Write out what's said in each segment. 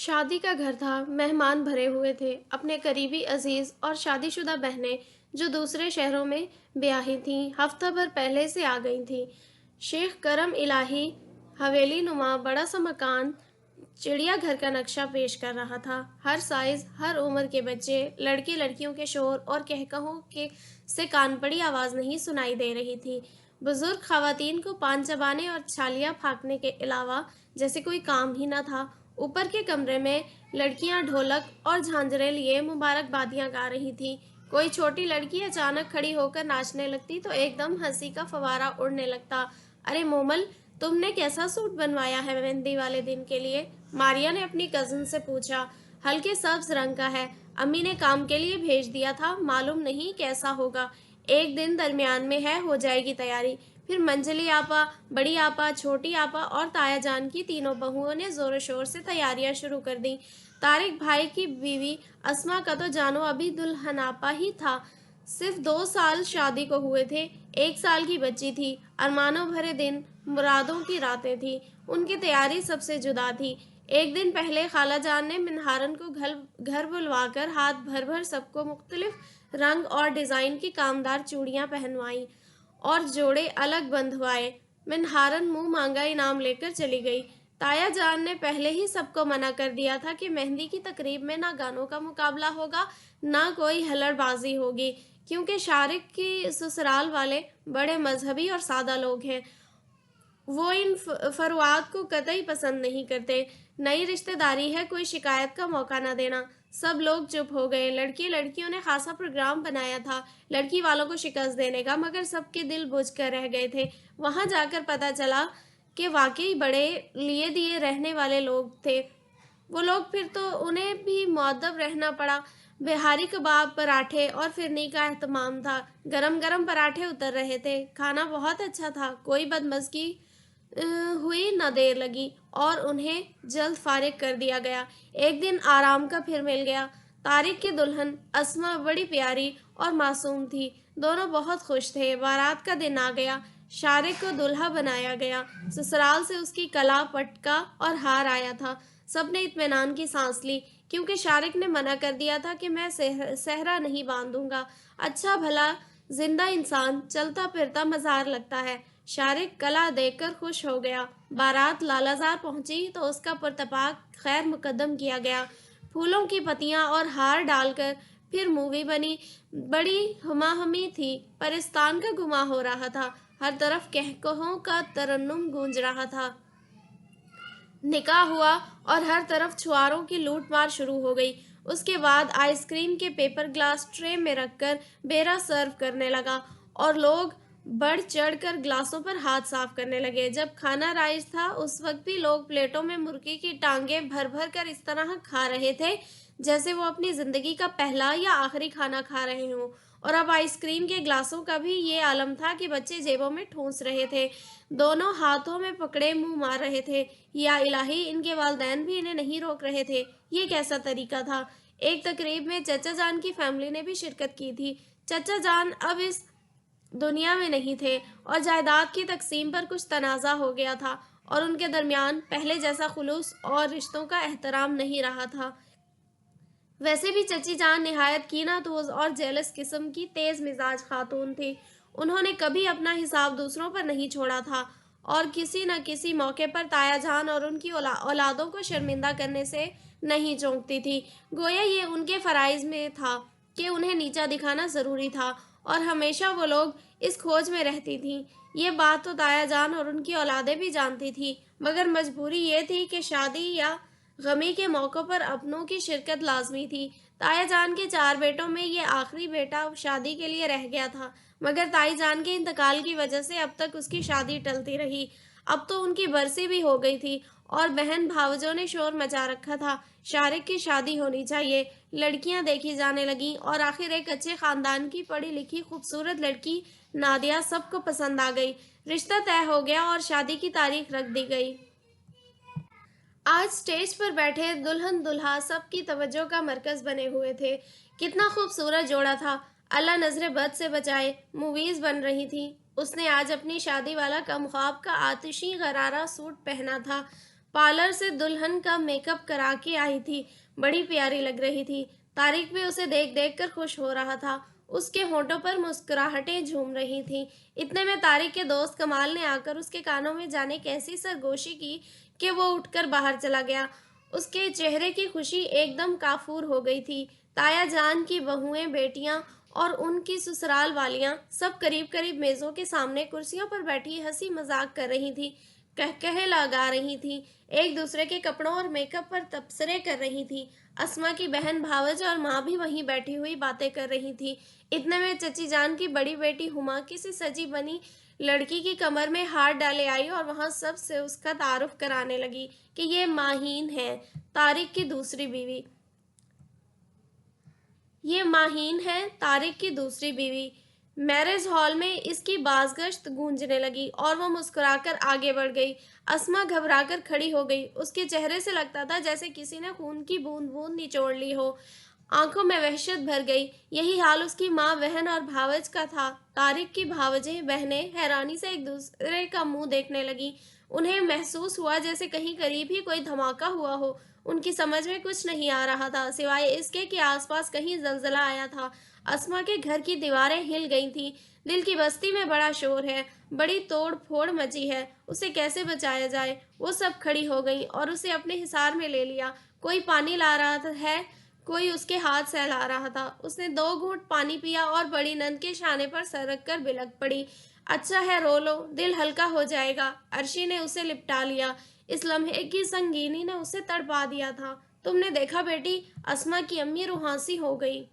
شادی کا گھر تھا، مہمان بھرے ہوئے تھے، اپنے قریبی عزیز اور شادی شدہ بہنیں جو دوسرے شہروں میں بیاہی تھیں، ہفتہ بھر پہلے سے آ گئی تھیں۔ شیخ کرم الہی حویلی نما بڑا سا مکان چڑیا گھر کا نقشہ پیش کر رہا تھا۔ ہر سائز، ہر عمر کے بچے، لڑکے لڑکیوں کے شور اور کہکہوں سے کان پڑی آواز نہیں سنائی دے رہی تھی۔ بزرگ خواتین کو پان چبانے اور چھالیاں پھانکنے کے علاوہ جیسے کوئی کام ہی نہ تھا۔ اوپر کے کمرے میں لڑکیاں ڈھولک اور جھانجریں لیے مبارکبادیاں گا رہی تھیں۔ کوئی چھوٹی لڑکی اچانک کھڑی ہو کر ناچنے لگتی تو ایک دم ہنسی کا فوارہ اڑنے لگتا۔ ارے مومل، تم نے کیسا سوٹ بنوایا ہے مہندی والے دن کے لیے؟ ماریا نے اپنی کزن سے پوچھا۔ ہلکے سبز رنگ کا ہے، امی نے کام کے لیے بھیج دیا تھا، معلوم نہیں کیسا ہوگا۔ ایک دن درمیان میں ہے، ہو جائے گی تیاری۔ پھر منجلی آپا، بڑی آپا، چھوٹی آپا اور تایا جان کی تینوں بہوؤں نے زور و شور سے تیاریاں شروع کر دیں۔ طارق بھائی کی بیوی اسما کا تو جانو ابھی دلہناپا ہی تھا۔ صرف 2 سال شادی کو ہوئے تھے، 1 سال کی بچی تھی۔ ارمانوں بھرے دن، مرادوں کی راتیں تھیں۔ ان کی تیاری سب سے جدا تھی۔ ایک دن پہلے خالہ جان نے منہارن کو گھر بلوا کر ہاتھ بھر بھر سب کو مختلف رنگ اور ڈیزائن کی کامدار چوڑیاں پہنوائیں اور جوڑے الگ بندھوائے۔ منہارن منہ مانگا انعام لے کر چلی گئی۔ تایا جان نے پہلے ہی سب کو منع کر دیا تھا کہ مہندی کی تقریب میں نہ گانوں کا مقابلہ ہوگا، نہ کوئی ہلڑ بازی ہوگی، کیونکہ شارق کی سسرال والے بڑے مذہبی اور سادہ لوگ ہیں۔ وہ ان فروعات کو قطعی پسند نہیں کرتے۔ نئی رشتہ داری ہے، کوئی شکایت کا موقع نہ دینا۔ سب لوگ چپ ہو گئے۔ لڑکی لڑکیوں نے خاصا پروگرام بنایا تھا لڑکی والوں کو شکست دینے کا، مگر سب کے دل بجھ کر رہ گئے تھے۔ وہاں جا کر پتہ چلا کہ واقعی بڑے لیے دیے رہنے والے لوگ تھے وہ لوگ، پھر تو انہیں بھی مؤدب رہنا پڑا۔ بہاری کباب، پراٹھے اور فرنی کا اہتمام تھا۔ گرم گرم پراٹھے اتر رہے تھے۔ کھانا بہت اچھا تھا، کوئی بدمزگی ہوئی نہ دیر لگی اور انہیں جلد فارغ کر دیا گیا۔ ایک دن آرام کا پھر مل گیا۔ طارق کی دلہن اسما بڑی پیاری اور معصوم تھی۔ دونوں بہت خوش تھے۔ بارات کا دن آ گیا۔ شارق کو دلہا بنایا گیا۔ سسرال سے اس کی کلا، پٹکا اور ہار آیا تھا۔ سب نے اطمینان کی سانس لی، کیونکہ شارق نے منع کر دیا تھا کہ میں سہرا نہیں باندھوں گا۔ اچھا بھلا زندہ انسان چلتا پھرتا مزار لگتا ہے۔ شارق کلا دیکھ کر خوش ہو گیا۔ بارات لالہ زار پہنچی تو اس کا پرتپاک خیر مقدم کیا گیا۔ پھولوں کی پتیاں اور ہار ڈال کر پھر مووی بنی۔ بڑی ہما ہمی تھی، پرستان کا گما ہو رہا تھا۔ ہر طرف کہکہوں کا ترنم گونج رہا تھا۔ نکاح ہوا اور ہر طرف چھواروں کی لوٹ مار شروع ہو گئی۔ اس کے بعد آئس کریم کے پیپر گلاس ٹرے میں رکھ کر بیرہ سرو کرنے لگا اور لوگ بڑھ چڑھ کر گلاسوں پر ہاتھ صاف کرنے لگے۔ جب کھانا رائج تھا اس وقت بھی لوگ پلیٹوں میں مرغی کی ٹانگیں بھر بھر کر اس طرح کھا رہے تھے جیسے وہ اپنی زندگی کا پہلا یا آخری کھانا کھا رہے ہوں۔ اور اب آئس کریم کے گلاسوں کا بھی یہ عالم تھا کہ بچے جیبوں میں ٹھونس رہے تھے، دونوں ہاتھوں میں پکڑے منہ مار رہے تھے۔ یا الہی، ان کے والدین بھی انہیں نہیں روک رہے تھے۔ یہ کیسا طریقہ تھا؟ ایک تقریب میں چچا جان کی فیملی نے بھی شرکت کی تھی۔ چچا جان اب اس دنیا میں نہیں تھے اور جائیداد کی تقسیم پر کچھ تنازع ہو گیا تھا اور ان کے درمیان پہلے جیسا خلوص اور رشتوں کا احترام نہیں رہا تھا۔ ویسے بھی چچی جان نہایت کینہ توز اور جیلس قسم کی تیز مزاج خاتون تھی۔ انہوں نے کبھی اپنا حساب دوسروں پر نہیں چھوڑا تھا اور کسی نہ کسی موقع پر تایا جان اور ان کی اولادوں کو شرمندہ کرنے سے نہیں چونکتی تھی۔ گویا یہ ان کے فرائض میں تھا کہ انہیں نیچا دکھانا ضروری تھا اور ہمیشہ وہ لوگ اس کھوج میں رہتی تھیں۔ یہ بات تو تایا جان اور ان کی اولادیں بھی جانتی تھیں، مگر مجبوری یہ تھی کہ شادی یا غمی کے موقع پر اپنوں کی شرکت لازمی تھی۔ تایا جان کے 4 بیٹوں میں یہ آخری بیٹا شادی کے لیے رہ گیا تھا، مگر تائی جان کے انتقال کی وجہ سے اب تک اس کی شادی ٹلتی رہی۔ اب تو ان کی برسی بھی ہو گئی تھی اور بہن بھاوجوں نے شور مچا رکھا تھا، شارق کی شادی ہونی چاہیے۔ لڑکیاں دیکھی جانے لگیں اور آخر ایک اچھے خاندان کی پڑھی لکھی خوبصورت لڑکی نادیہ سب کو پسند آ گئی۔ رشتہ طے ہو گیا اور شادی کی تاریخ رکھ دی گئی۔ آج اسٹیج پر بیٹھے دلہن دولہا سب کی توجہ کا مرکز بنے ہوئے تھے۔ کتنا خوبصورت جوڑا تھا، اللہ نظر بد سے بچائے۔ موویز بن رہی تھیں۔ اس نے آج اپنی شادی والا کم خواب کا آتشی غرارہ سوٹ پہنا تھا۔ پارلر سے دلہن کا میک اپ کرا کے آئی تھی، بڑی پیاری لگ رہی تھی۔ طارق بھی اسے دیکھ دیکھ کر خوش ہو رہا تھا، اس کے ہونٹوں پر مسکراہٹیں جھوم رہی تھیں۔ اتنے میں طارق کے دوست کمال نے آ کر اس کے کانوں میں جانے کیسی سرگوشی کی کہ وہ اٹھ کر باہر چلا گیا۔ اس کے چہرے کی خوشی ایک دم کافور ہو گئی تھی۔ تایا جان کی بہوئیں، بیٹیاں اور ان کی سسرال والیاں سب قریب قریب میزوں کے سامنے کرسیوں پر بیٹھی ہنسی مذاق کر رہی تھیں، کہکہے لگا رہی تھیں، ایک دوسرے کے کپڑوں اور میک اپ پر تبصرے کر رہی تھیں۔ اسما کی بہن بھاوج اور ماں بھی وہیں بیٹھی ہوئی باتیں کر رہی تھی۔ اتنے میں چچی جان کی بڑی بیٹی ہما کسی سجی بنی لڑکی کی کمر میں ہاتھ ڈالے آئی اور وہاں سب سے اس کا تعارف کرانے لگی کہ یہ ماہین ہے، طارق کی دوسری بیوی۔ یہ ماہین ہے، طارق کی دوسری بیوی۔ میرج ہال میں اس کی بازگشت گونجنے لگی اور وہ مسکرا کر آگے بڑھ گئی۔ اسما گھبرا کر کھڑی ہو گئی، اس کے چہرے سے لگتا تھا جیسے کسی نے خون کی بوند بوند نچوڑ لی ہو۔ آنکھوں میں وحشت بھر گئی۔ یہی حال اس کی ماں، بہن اور بھاوج کا تھا۔ طارق کی بھاوجیں، بہنیں حیرانی سے ایک دوسرے کا منہ دیکھنے لگیں۔ انہیں محسوس ہوا جیسے کہیں قریب ہی کوئی دھماکہ ہوا ہو۔ ان کی سمجھ میں کچھ نہیں آ رہا تھا سوائے اس کے کہ آس پاس کہیں زلزلہ آیا تھا۔ اسما کے گھر کی دیواریں ہل گئی تھیں۔ دل کی بستی میں بڑا شور ہے، بڑی توڑ پھوڑ مچی ہے، اسے کیسے بچایا جائے؟ وہ سب کھڑی ہو گئیں اور اسے اپنے حصار میں لے لیا۔ کوئی پانی لا رہا ہے، کوئی اس کے ہاتھ سہلا رہا تھا۔ اس نے 2 گھونٹ پانی پیا اور بڑی نند کے شانے پر سر رکھ کر بلک پڑی۔ اچھا ہے، رو لو، دل ہلکا ہو جائے گا۔ عرشی نے اسے لپٹا لیا۔ اس لمحے کی سنگینی نے اسے تڑپا دیا تھا۔ تم نے دیکھا بیٹی، اسما کی امی روحانسی ہو گئی۔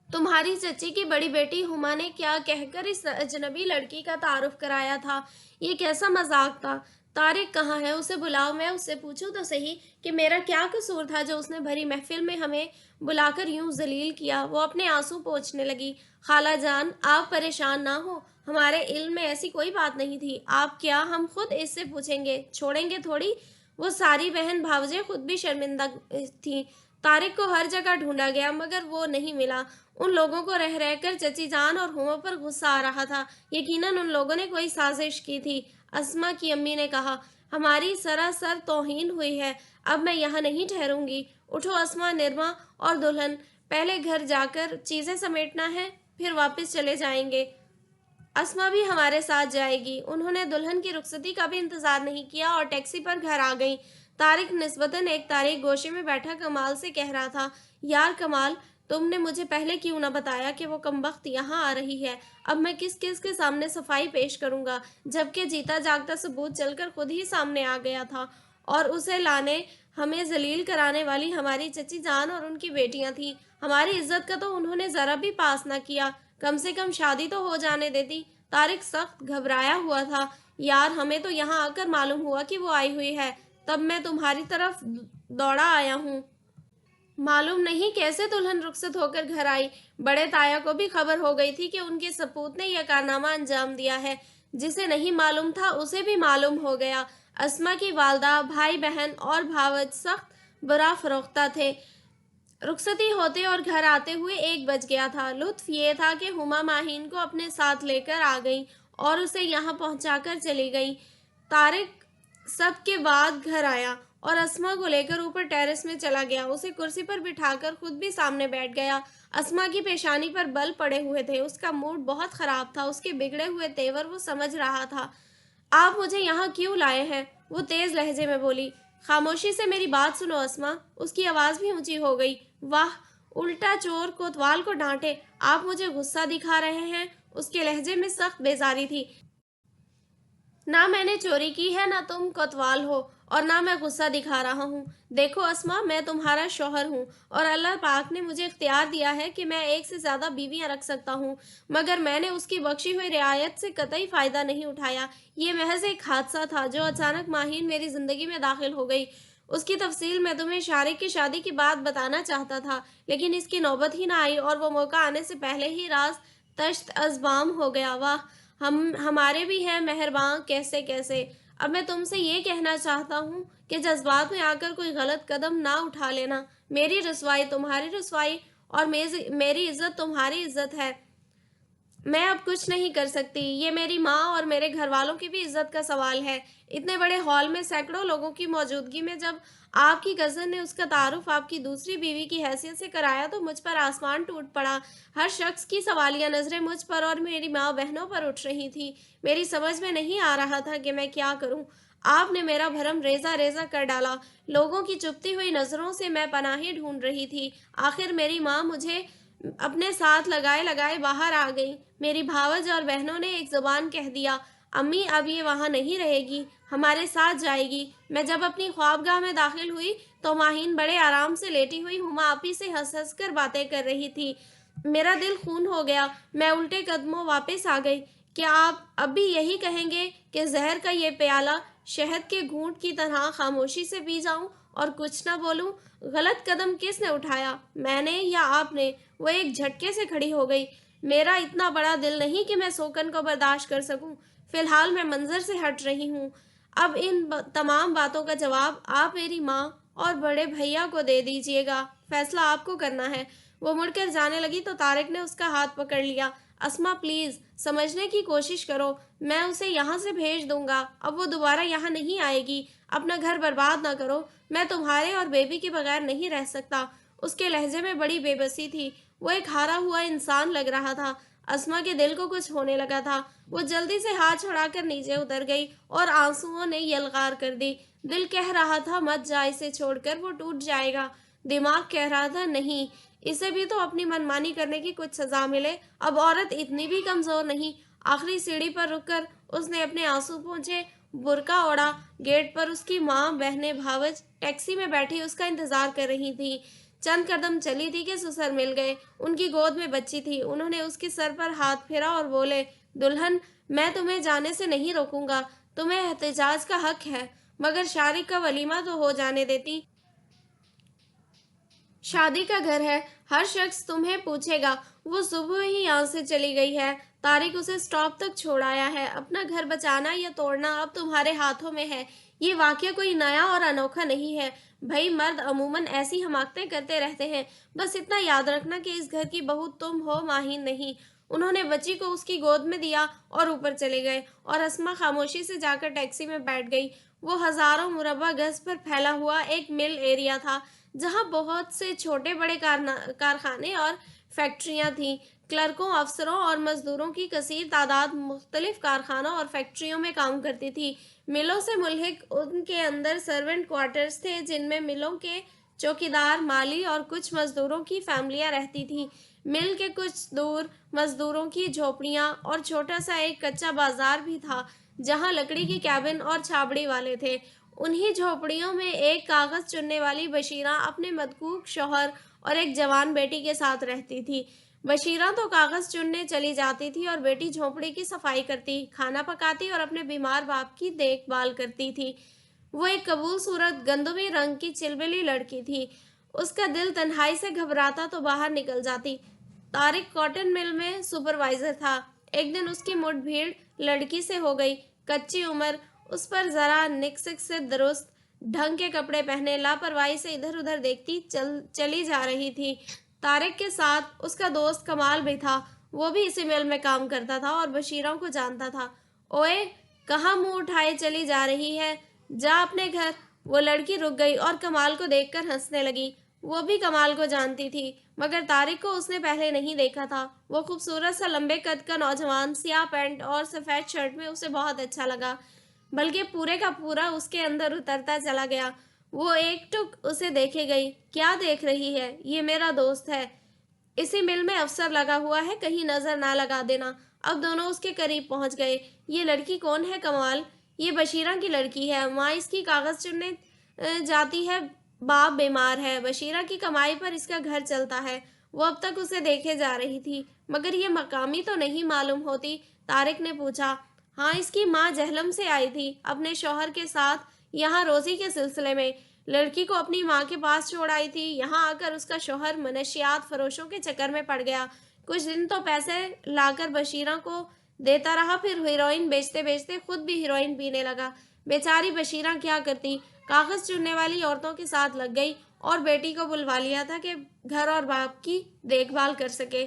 تمہاری چچی کی بڑی بیٹی ہما نے کیا کہہ کر اس اجنبی لڑکی کا تعارف کرایا تھا؟ یہ کیسا مذاق تھا؟ طارق کہاں ہے؟ اسے بلاؤ، میں اس سے پوچھوں تو صحیح کہ میرا کیا قصور تھا جو اس نے بھری محفل میں ہمیں بلا کر یوں ذلیل کیا۔ وہ اپنے آنسو پوچھنے لگی۔ خالہ جان، آپ پریشان نہ ہو، ہمارے علم میں ایسی کوئی بات نہیں تھی۔ آپ کیا، ہم خود اس سے پوچھیں گے، چھوڑیں گے تھوڑی۔ وہ ساری بہن بھاوجیں خود بھی شرمندہ تھیں۔ طارق کو ہر جگہ ڈھونڈا گیا مگر وہ نہیں ملا۔ ان لوگوں کو رہ رہ کر چچی جان اور ہما پر غصہ آ رہا تھا۔ یقیناً ان لوگوں نے کوئی سازش کی تھی۔ اسما کی امی نے کہا، ہماری سراسر توہین ہوئی ہے، اب میں یہاں نہیں ٹھہروں گی۔ اٹھو اسما، نرما اور دلہن، پہلے گھر جا کر چیزیں سمیٹنا ہے، پھر واپس چلے جائیں گے۔ اسما بھی ہمارے ساتھ جائے گی۔ انہوں نے دلہن کی رخصتی کا بھی انتظار نہیں کیا اور ٹیکسی پر گھر آ گئیں۔ طارق نسبتاً ایک تاریک گوشے میں بیٹھا کمال سے کہہ رہا تھا، یار کمال، تم نے مجھے پہلے کیوں نہ بتایا کہ وہ کمبخت یہاں آ رہی ہے؟ اب میں کس کس کے سامنے صفائی پیش کروں گا، جبکہ جیتا جاگتا ثبوت چل کر خود ہی سامنے آ گیا تھا اور اسے لانے ہمیں ذلیل کرانے والی ہماری چچی جان اور ان کی بیٹیاں تھیں۔ ہماری عزت کا تو انہوں نے ذرا بھی پاس نہ کیا، کم سے کم شادی تو ہو جانے دیتی۔ طارق سخت گھبرایا ہوا تھا۔ یار، ہمیں تو یہاں آ کر معلوم ہوا کہ وہ آئی ہوئی ہے، تب میں تمہاری طرف دوڑا آیا ہوں۔ معلوم نہیں کیسے دلہن رخصت ہو کر گھر آئی۔ بڑے تایا کو بھی خبر ہو گئی تھی کہ ان کے سپوت نے یہ کارنامہ انجام دیا ہے۔ جسے نہیں معلوم تھا اسے بھی معلوم ہو گیا۔ اسما کی والدہ، بھائی بہن اور بھاوج سخت برا فروختہ تھے۔ رخصتی ہوتے اور گھر آتے ہوئے 1 بج گیا تھا۔ لطف یہ تھا کہ ہما ماہین کو اپنے ساتھ لے کر آ گئیں اور اسے یہاں پہنچا کر چلی گئیں۔ طارق سب کے بعد گھر آیا اور اسما کو لے کر اوپر ٹیرس میں چلا گیا۔ اسے کرسی پر بٹھا کر خود بھی سامنے بیٹھ گیا۔ اسما کی پیشانی پر بل پڑے ہوئے تھے، اس کا موڈ بہت خراب تھا، اس کے بگڑے ہوئے تیور وہ سمجھ رہا تھا۔ آپ مجھے یہاں کیوں لائے ہیں؟ وہ تیز لہجے میں بولی۔ خاموشی سے میری بات سنو اسما۔ اس کی آواز بھی اونچی ہو گئی۔ واہ، الٹا چور کوتوال کو ڈانٹے، آپ مجھے غصہ دکھا رہے ہیں؟ اس کے لہجے میں سخت بیزاری تھی۔ نہ میں نے چوری کی ہے، نہ تم کوتوال ہو، اور نہ میں غصہ دکھا رہا ہوں۔ دیکھو اسما، میں تمہارا شوہر ہوں اور اللہ پاک نے مجھے اختیار دیا ہے کہ میں 1 سے زیادہ بیویاں رکھ سکتا ہوں، مگر میں نے اس کی بخشی ہوئی رعایت سے قطعی فائدہ نہیں اٹھایا۔ یہ محض ایک حادثہ تھا جو اچانک ماہین میری زندگی میں داخل ہو گئی۔ اس کی تفصیل میں تمہیں شارق کی شادی کی بات بتانا چاہتا تھا، لیکن اس کی نوبت ہی نہ آئی اور وہ موقع آنے سے پہلے ہی راز تشت ازبام ہو گیا۔ واہ، ہمارے بھی ہیں مہرباں کیسے کیسے۔ اب میں تم سے یہ کہنا چاہتا ہوں کہ جذبات میں آ کر کوئی غلط قدم نہ اٹھا لینا۔ میری رسوائی تمہاری رسوائی اور میری عزت تمہاری عزت ہے۔ میں اب کچھ نہیں کر سکتی، یہ میری ماں اور میرے گھر والوں کی بھی عزت کا سوال ہے۔ اتنے بڑے ہال میں سینکڑوں لوگوں کی موجودگی میں جب آپ کی کزن نے اس کا تعارف آپ کی دوسری بیوی کی حیثیت سے کرایا تو مجھ پر آسمان ٹوٹ پڑا۔ ہر شخص کی سوالیہ نظریں مجھ پر اور میری ماں بہنوں پر اٹھ رہی تھی۔ میری سمجھ میں نہیں آ رہا تھا کہ میں کیا کروں۔ آپ نے میرا بھرم ریزہ ریزہ کر ڈالا۔ لوگوں کی چپتی ہوئی نظروں سے میں پناہیں ڈھونڈ رہی تھی۔ آخر میری ماں مجھے اپنے ساتھ لگائے لگائے باہر آ گئی۔ میری بھاوج اور بہنوں نے ایک زبان کہہ دیا، امی اب یہ وہاں نہیں رہے گی، ہمارے ساتھ جائے گی۔ میں جب اپنی خوابگاہ میں داخل ہوئی تو ماہین بڑے آرام سے لیٹی ہوئی ہما آپی سے ہنس ہنس کر باتیں کر رہی تھی۔ میرا دل خون ہو گیا۔ میں الٹے قدموں واپس آ گئی۔ کیا آپ اب بھی یہی کہیں گے کہ زہر کا یہ پیالہ شہد کے گھونٹ کی طرح خاموشی سے پی جاؤں اور کچھ نہ بولوں؟ غلط قدم کس نے اٹھایا، میں نے یا آپ نے؟ وہ ایک جھٹکے سے کھڑی ہو گئی۔ میرا اتنا بڑا دل نہیں کہ میں سوکن کو برداشت کر سکوں۔ فی الحال میں منظر سے ہٹ رہی ہوں۔ اب ان تمام باتوں کا جواب آپ میری ماں اور بڑے بھیا کو دے دیجیے گا، فیصلہ آپ کو کرنا ہے۔ وہ مڑ کر جانے لگی تو طارق نے اس کا ہاتھ پکڑ لیا۔ اسما پلیز سمجھنے کی کوشش کرو، میں اسے یہاں سے بھیج دوں گا، اب وہ دوبارہ یہاں نہیں آئے گی۔ اپنا گھر برباد نہ کرو، میں تمہارے اور بیبی کے بغیر نہیں رہ سکتا۔ اس کے لہجے میں بڑی بے بسی تھی، وہ ایک ہارا ہوا انسان لگ رہا تھا۔ اسما کے دل کو کچھ ہونے لگا تھا۔ وہ جلدی سے ہاتھ چھڑا کر نیچے اتر گئی اور آنسوؤں نے یلغار کر دی۔ دل کہہ رہا تھا مت جا اسے چھوڑ کر، وہ ٹوٹ جائے گا۔ دماغ کہہ رہا تھا نہیں، اسے بھی تو اپنی منمانی کرنے کی کچھ سزا ملے، اب عورت اتنی بھی کمزور نہیں۔ آخری سیڑھی پر رک کر اس نے اپنے آنسو پونچھے، برقع اوڑھا۔ گیٹ پر اس کی ماں، بہنیں، بھاوج ٹیکسی میں بیٹھی اس کا انتظار کر رہی تھیں۔ چند قدم چلی تھی کہ سسر مل گئے، ان کی گود میں بچی تھی۔ انہوں نے اس کے سر پر ہاتھ پھیرا اور بولے، دلہن میں تمہیں جانے سے نہیں روکوں گا، تمہیں احتجاج کا حق ہے، مگر شارق کا ولیمہ تو ہو جانے دیتی۔ شادی کا گھر ہے، ہر شخص تمہیں پوچھے گا۔ وہ صبح ہی یہاں سے چلی گئی ہے، طارق اسے سٹاپ تک چھوڑ آیا ہے۔ اپنا گھر بچانا یا توڑنا اب تمہارے ہاتھوں میں ہے۔ یہ واقعہ کوئی نیا اور انوکھا نہیں ہے، بھئی مرد عموماً ایسی حماقتیں کرتے رہتے ہیں۔ بس اتنا یاد رکھنا کہ اس گھر کی بہو تم ہو، ماہین نہیں۔ انہوں نے بچی کو اس کی گود میں دیا اور اوپر چلے گئے، اور اسما خاموشی سے جا کر ٹیکسی میں بیٹھ گئی۔ وہ ہزاروں مربع گز پر پھیلا ہوا ایک مل ایریا تھا، جہاں بہت سے چھوٹے بڑے کارخانے اور فیکٹریاں تھیں۔ کلرکوں، افسروں اور مزدوروں کی کثیر تعداد مختلف کارخانوں اور فیکٹریوں میں کام کرتی تھی۔ ملوں سے ملحق ان کے اندر سرونٹ کوارٹرز تھے، جن میں ملوں کے چوکیدار، مالی اور کچھ مزدوروں کی فیملیاں رہتی تھیں۔ مل کے کچھ دور مزدوروں کی جھوپڑیاں اور چھوٹا سا ایک کچا بازار بھی تھا، جہاں لکڑی کی کیبن اور چھابڑی والے تھے۔ انہی جھوپڑیوں میں ایک کاغذ چننے والی بشیرہ اپنے مدکوک شوہر اور ایک جوان بیٹی کے ساتھ رہتی تھی۔ بشیرہ تو کاغذ چننے چلی جاتی تھی اور بیٹی جھوپڑی کی صفائی کرتی، کھانا پکاتی اور اپنے بیمار باپ کی دیکھ بھال کرتی تھی۔ وہ ایک قبول صورت گندمی رنگ کی چلبلی لڑکی تھی۔ اس کا دل تنہائی سے گھبراتا تو باہر نکل جاتی۔ طارق کاٹن مل میں سپروائزر تھا۔ ایک دن اس کی مٹ بھیڑ لڑکی سے ہو گئی، کچی عمر، اس پر ذرا نکسک سے درست ڈھنگ کے کپڑے پہنے، لاپرواہی سے ادھر ادھر دیکھتی چلی جا رہی تھی۔ طارق کے ساتھ اس کا دوست کمال بھی تھا، وہ بھی اسی مل میں کام کرتا تھا اور بشیروں کو جانتا تھا۔ اوئے کہاں منہ اٹھائے چلی جا رہی ہے، جا اپنے گھر۔ وہ لڑکی رک گئی اور کمال کو دیکھ کر ہنسنے لگی۔ وہ بھی کمال کو جانتی تھی، مگر طارق کو اس نے پہلے نہیں دیکھا تھا۔ وہ خوبصورت سا لمبے قد کا نوجوان سیاہ پینٹ اور سفید شرٹ میں اسے بہت اچھا لگا، بلکہ پورے کا پورا اس کے اندر اترتا چلا گیا۔ وہ ایک ٹک اسے دیکھے گئی۔ کیا دیکھ رہی ہے، یہ میرا دوست ہے، اسی مل میں افسر لگا ہوا ہے، کہیں نظر نہ لگا دینا۔ اب دونوں اس کے قریب پہنچ گئے۔ یہ لڑکی کون ہے کمال؟ یہ بشیرہ کی لڑکی ہے، ماں اس کی کاغذ چننے جاتی ہے، باپ بیمار ہے، بشیرہ کی کمائی پر اس کا گھر چلتا ہے۔ وہ اب تک اسے دیکھے جا رہی تھی، مگر یہ مقامی تو نہیں معلوم ہوتی؟ طارق نے پوچھا۔ ہاں، اس کی ماں جہلم سے آئی تھی، اپنے شوہر کے ساتھ یہاں روزی کے سلسلے میں۔ لڑکی کو اپنی ماں کے پاس چھوڑ آئی تھی، یہاں آ کر اس کا شوہر منشیات فروشوں کے چکر میں پڑ گیا۔ کچھ دن تو پیسے لا کر بشیرہ کو دیتا رہا، پھر ہیروئن بیچتے بیچتے خود بھی ہیروئن پینے لگا۔ بیچاری بشیرہ کیا کرتی، کاغذ چننے والی عورتوں کے ساتھ لگ گئی اور بیٹی کو بلوا لیا تھا کہ گھر اور باپ کی دیکھ بھال کر سکے۔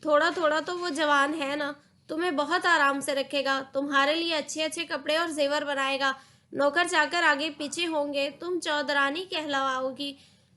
تھوڑا تھوڑا تو وہ جوان ہے نا، تمہیں بہت آرام سے رکھے گا، تمہارے لیے اچھے اچھے کپڑے اور زیور بنائے گا، نوکر چاکر آگے پیچھے ہوں گے، تم چودرانی کہلاؤ گی،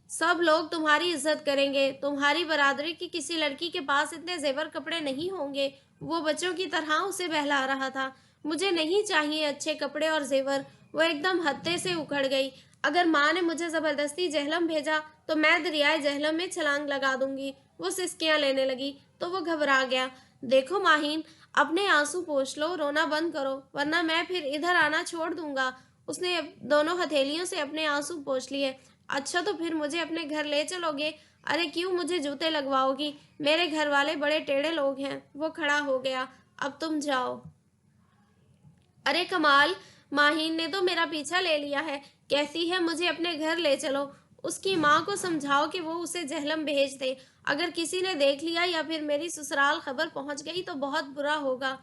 سب لوگ تمہاری عزت کریں گے، تمہاری برادری کی کسی لڑکی کے پاس اتنے زیور کپڑے نہیں ہوں گے۔ وہ بچوں کی طرح اسے بہلا رہا تھا۔ مجھے نہیں چاہیے اچھے کپڑے اور زیور۔ وہ ایک دم ہتے سے اکھڑ گئی۔ اگر ماں نے مجھے زبردستی جہلم بھیجا تو میں دریائے جہلم میں چھلانگ لگا دوں گی۔ وہ سسکیاں لینے لگی تو وہ گھبرا گیا۔ دیکھو ماہین، اپنے آنسو پوچھ لو، رونا بند کرو، ورنہ میں پھر ادھر آنا چھوڑ دوں گا۔ اس نے دونوں ہتھیلیوں سے اپنے آنسو پوچھ لیے۔ اچھا تو پھر مجھے اپنے گھر لے چلو گے؟ ارے کیوں مجھے جوتے لگواؤ گی؟ میرے گھر والے بڑے ٹیڑھے لوگ ہیں۔ وہ کھڑا ہو گیا۔ اب تم جاؤ۔ ارے کمال، ماہین نے تو میرا پیچھا لے لیا ہے، کہتی ہے مجھے اپنے گھر لے چلو۔ اس کی ماں کو سمجھاؤ کہ وہ اسے جہلم بھیج دے۔ اگر کسی نے دیکھ لیا یا پھر میری سسرال خبر پہنچ گئی تو بہت برا ہوگا۔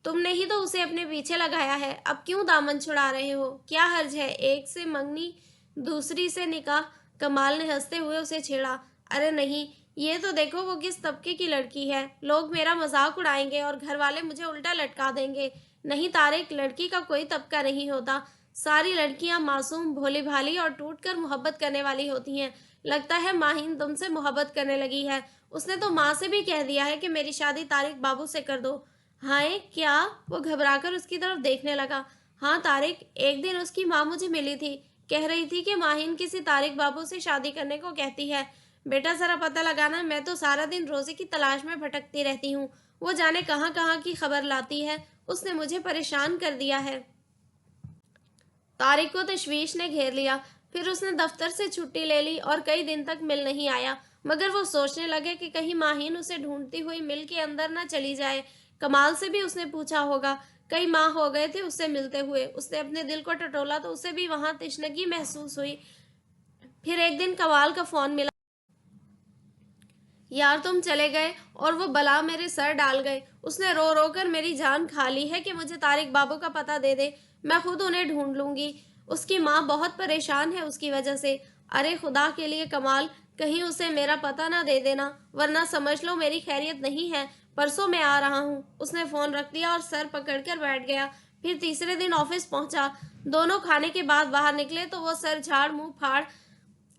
تم نے ہی تو اسے اپنے پیچھے لگایا ہے، اب کیوں دامن چھڑا رہے ہو؟ کیا حرج ہے، ایک سے منگنی دوسری سے نکاح؟ کمال نے ہنستے ہوئے اسے چھیڑا۔ ارے نہیں، یہ تو دیکھو وہ کس طبقے کی لڑکی ہے، لوگ میرا مذاق اڑائیں گے اور گھر والے مجھے الٹا لٹکا دیں گے۔ نہیں طارق، لڑکی کا کوئی طبقہ نہیں ہوتا، ساری لڑکیاں معصوم، بھولی بھالی اور ٹوٹ کر محبت کرنے والی ہوتی ہیں۔ لگتا ہے ماہین تم سے محبت کرنے لگی ہے، اس نے تو ماں سے بھی کہہ دیا ہے کہ میری شادی طارق بابو سے کر دو۔ ہائے کیا؟ وہ گھبرا کر اس کی طرف دیکھنے لگا۔ ہاں طارق، ایک دن اس کی ماں مجھے ملی تھی، کہہ رہی تھی کہ ماہین کسی طارق بابو سے شادی کرنے کو کہتی ہے۔ بیٹا ذرا پتہ لگانا، میں تو سارا دن روزی کی تلاش میں بھٹکتی رہتی ہوں، وہ جانے کہاں کہاں کی خبر لاتی ہے، اس نے مجھے پریشان کر دیا ہے۔ طارق کو تشویش نے گھیر لیا۔ پھر اس نے دفتر سے چھٹی لے لی اور کئی دن تک مل نہیں آیا، مگر وہ سوچنے لگے کہ کہیں ماہین اسے ڈھونڈتی ہوئی مل کے اندر نہ چلی جائے۔ کمال سے بھی اس نے پوچھا ہوگا، کئی ماہ ہو گئے تھے اس سے ملتے ہوئے۔ اس نے اپنے دل کو ٹٹولا تو اسے بھی وہاں تشنگی محسوس ہوئی۔ پھر ایک دن کمال کا فون ملا۔ یار تم چلے گئے اور وہ بلا میرے سر ڈال گئے، اس نے رو رو کر میری جان کھا لی ہے کہ مجھے طارق بابو کا پتہ دے دے، میں خود انہیں ڈھونڈ لوں گی۔ اس کی ماں بہت پریشان ہے اس کی وجہ سے۔ ارے خدا کے لیے کمال، کہیں اسے میرا پتہ نہ دے دینا، ورنہ سمجھ لو میری خیریت نہیں ہے، پرسوں میں آ رہا ہوں۔ اس نے فون رکھ دیا اور سر پکڑ کر بیٹھ گیا۔ پھر تیسرے دن آفس پہنچا۔ دونوں کھانے کے بعد باہر نکلے تو وہ سر جھاڑ منہ پھاڑ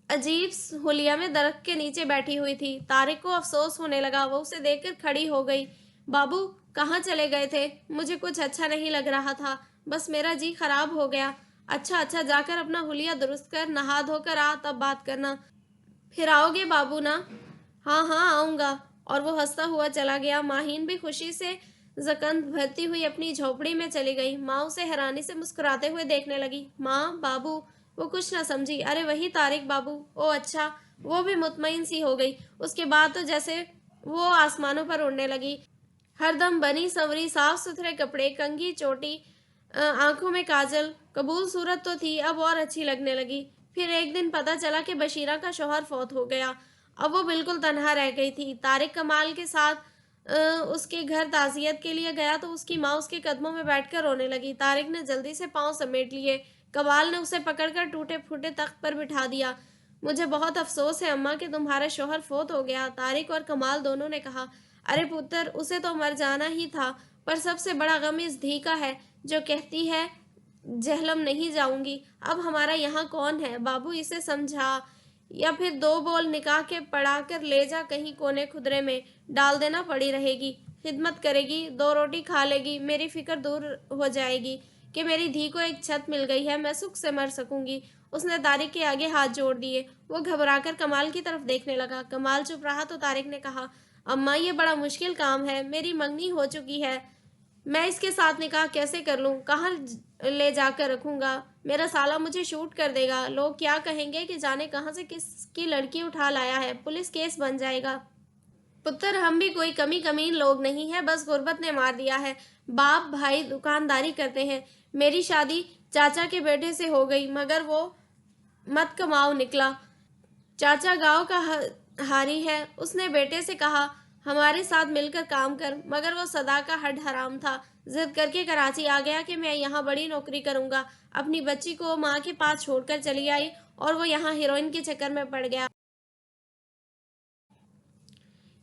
عجیب حلیہ میں درخت کے نیچے بیٹھی ہوئی تھی۔ طارق کو افسوس ہونے لگا، وہ اسے دیکھ کر کھڑی ہو گئی۔ بابو کہاں چلے گئے تھے؟ مجھے کچھ اچھا نہیں لگ رہا تھا، بس میرا جی خراب ہو گیا۔ اچھا جا کر اپنا حلیہ درست کر، نہا دھو کر آ، تب بات کرنا۔ پھر آؤ گے بابو نا؟ ہاں آؤں گا۔ اور وہ ہنستا ہوا چلا گیا۔ ماہین بھی خوشی سے زکند بھرتی ہوئی اپنی جھوپڑی میں چلی گئی۔ ماں اسے حیرانی سے مسکراتے ہوئے دیکھنے لگی۔ ماں، بابو؟ وہ کچھ نہ سمجھی۔ ارے وہی طارق بابو۔ او اچھا۔ وہ بھی مطمئن سی ہو گئی۔ اس کے بعد تو جیسے وہ آسمانوں پر اڑنے لگی۔ ہر دم بنی سنوری، صاف ستھرے کپڑے، کنگھی چوٹی، آنکھوں میں کاجل، قبول صورت تو تھی، اب اور اچھی لگنے لگی۔ پھر ایک دن پتہ چلا کہ بشیرہ کا شوہر فوت ہو گیا۔ اب وہ بالکل تنہا رہ گئی تھی۔ طارق کمال کے ساتھ اس کے گھر تعزیت کے لیے گیا تو اس کی ماں اس کے قدموں میں بیٹھ کر رونے لگی۔ طارق نے جلدی سے پاؤں سمیٹ لیے۔ کمال نے اسے پکڑ کر ٹوٹے پھوٹے تخت پر بٹھا دیا۔ مجھے بہت افسوس ہے اماں کہ تمہارا شوہر فوت ہو گیا، طارق اور کمال دونوں نے کہا۔ ارے پتر، اسے تو مر جانا ہی تھا، پر سب سے بڑا غم اس دھی کا ہے جو کہتی ہے جہلم نہیں جاؤں گی۔ اب ہمارا یہاں کون ہے؟ بابو اسے سمجھا، یا پھر دو بول نکاح کے پڑھا کر لے جا کہیں کونے خدرے میں ڈال دینا، پڑی رہے گی، خدمت کرے گی، دو روٹی کھا لے گی، میری فکر دور ہو جائے گی کہ میری دھی کو ایک چھت مل گئی ہے، میں سکھ سے مر سکوں گی۔ اس نے طارق کے آگے ہاتھ جوڑ دیے۔ وہ گھبرا کر کمال کی طرف دیکھنے لگا۔ کمال چپ رہا تو طارق نے کہا، اماں یہ بڑا مشکل کام ہے، میری منگنی ہو چکی ہے، میں اس کے ساتھ نکاح کیسے کر لوں؟ کہاں لے جا کر رکھوں گا؟ میرا سالہ مجھے شوٹ کر دے گا، لوگ کیا کہیں گے کہ جانے کہاں سے کس کی لڑکی اٹھا لایا ہے، پولیس کیس بن جائے گا۔ پتر، ہم بھی کوئی کمی کمین لوگ نہیں ہیں، بس غربت نے مار دیا ہے۔ باپ بھائی دکانداری کرتے ہیں، میری شادی چاچا کے بیٹے سے ہو گئی، مگر وہ مت کماؤ نکلا۔ چاچا گاؤں کا ہاری ہے، اس نے بیٹے سے کہا ہمارے ساتھ مل کر کام کر، مگر وہ صدا کا ہڈ حرام تھا، ضد کر کے کراچی آ گیا کہ میں یہاں بڑی نوکری کروں گا۔ اپنی بچی کو ماں کے پاس چھوڑ کر چلی آئی اور وہ یہاں ہیروئن کے چکر میں پڑ گیا۔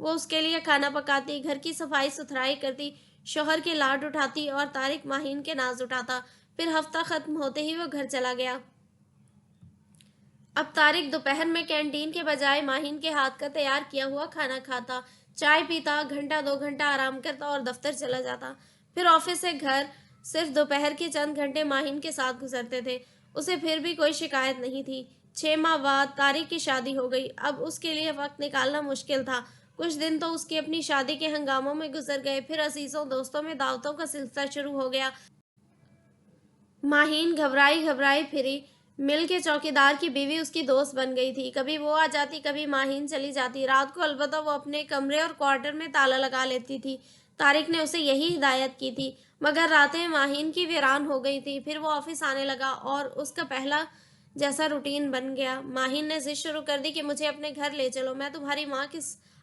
وہ اس کے لیے کھانا پکاتی، گھر کی صفائی ستھرائی کرتی، شوہر کے لاڈ اٹھاتی اور طارق ماہین کے ناز اٹھاتا۔ پھر ہفتہ ختم ہوتے ہی وہ گھر چلا گیا۔ اب طارق دوپہر میں کینٹین کے بجائے ماہین کے ہاتھ کا تیار کیا ہوا کھانا کھاتا، چائے پیتا، گھنٹہ 2 گھنٹہ آرام کرتا اور دفتر چلا جاتا۔ پھر آفس سے گھر صرف دوپہر کے چند گھنٹے ماہین کے ساتھ گزرتے تھے۔ اسے پھر بھی کوئی شکایت نہیں تھی۔ 6 ماہ بعد طارق کی شادی ہو گئی۔ اب اس کے لیے وقت نکالنا مشکل تھا۔ کچھ دن تو اس کی اپنی شادی کے ہنگاموں میں گزر گئے، پھر عزیزوں دوستوں میں دعوتوں کا سلسلہ شروع ہو گیا۔ ماہین گھبرائی گھبرائی پھری۔ مل کے چوکیدار کی بیوی اس کی دوست بن گئی تھی۔ کبھی وہ آ جاتی، کبھی ماہین چلی جاتی۔ رات کو البتہ وہ اپنے کمرے اور کوارٹر میں تالا لگا لیتی تھی۔ طارق نے اسے یہی ہدایت کی تھی، مگر راتیں ماہین کی ویران ہو گئی تھی۔ پھر وہ آفس آنے لگا اور اس کا پہلا جیسا روٹین بن گیا۔ ماہین نے ضد شروع کر دی کہ مجھے اپنے گھر لے چلو، میں تمہاری ماں کے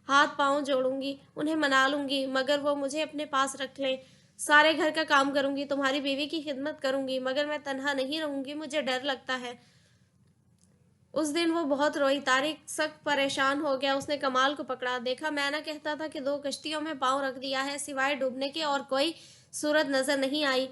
ہاتھ پاؤں جوڑوں گی، انہیں منا لوں گی، مگر وہ مجھے اپنے پاس رکھ لیں۔ سارے گھر کا کام کروں گی، تمہاری بیوی کی خدمت کروں گی، مگر میں تنہا نہیں رہوں گی، مجھے ڈر لگتا ہے۔ اس دن وہ بہت روئی۔ طارق سخت پریشان ہو گیا۔ اس نے کمال کو پکڑا۔ دیکھا، میں نہ کہتا تھا کہ 2 کشتیوں میں پاؤں رکھ دیا ہے، سوائے ڈوبنے کے اور کوئی صورت نظر نہیں آئی۔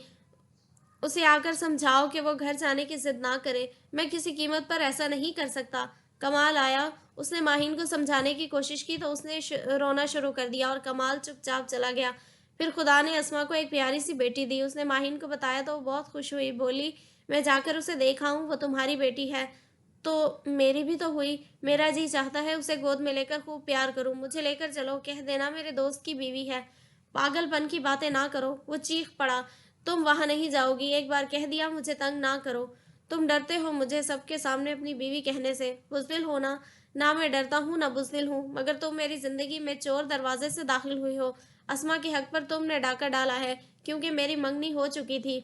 اسے آ کر سمجھاؤ کہ وہ گھر جانے کی ضد نہ کرے، میں کسی قیمت پر ایسا نہیں کر سکتا۔ کمال آیا۔ اس نے ماہین کو سمجھانے کی کوشش کی تو اس نے رونا شروع کر دیا اور کمال چپ چاپ چلا گیا۔ پھر خدا نے اسما کو ایک پیاری سی بیٹی دی۔ اس نے ماہین کو بتایا تو وہ بہت خوش ہوئی، بولی میں جا کر اسے دیکھ آؤں، وہ تمہاری بیٹی ہے تو میری بھی تو ہوئی، میرا جی چاہتا ہے اسے گود میں لے کر خوب پیار کروں، مجھے لے کر چلو، کہہ دینا میرے دوست کی بیوی ہے۔ پاگل پن کی باتیں نہ کرو، وہ چیخ پڑا، تم وہاں نہیں جاؤ گی، ایک بار کہہ دیا، مجھے تنگ نہ کرو، تم ڈرتے ہو مجھے سب کے سامنے اپنی بیوی کہنے سے، بزدل ہو نا؟ نہ میں ڈرتا ہوں نہ بزدل ہوں، مگر تم میری زندگی میں چور دروازے سے داخل ہوئی ہو، اسما کے حق پر تم نے ڈاکہ ڈالا ہے، کیونکہ میری منگنی ہو چکی تھی۔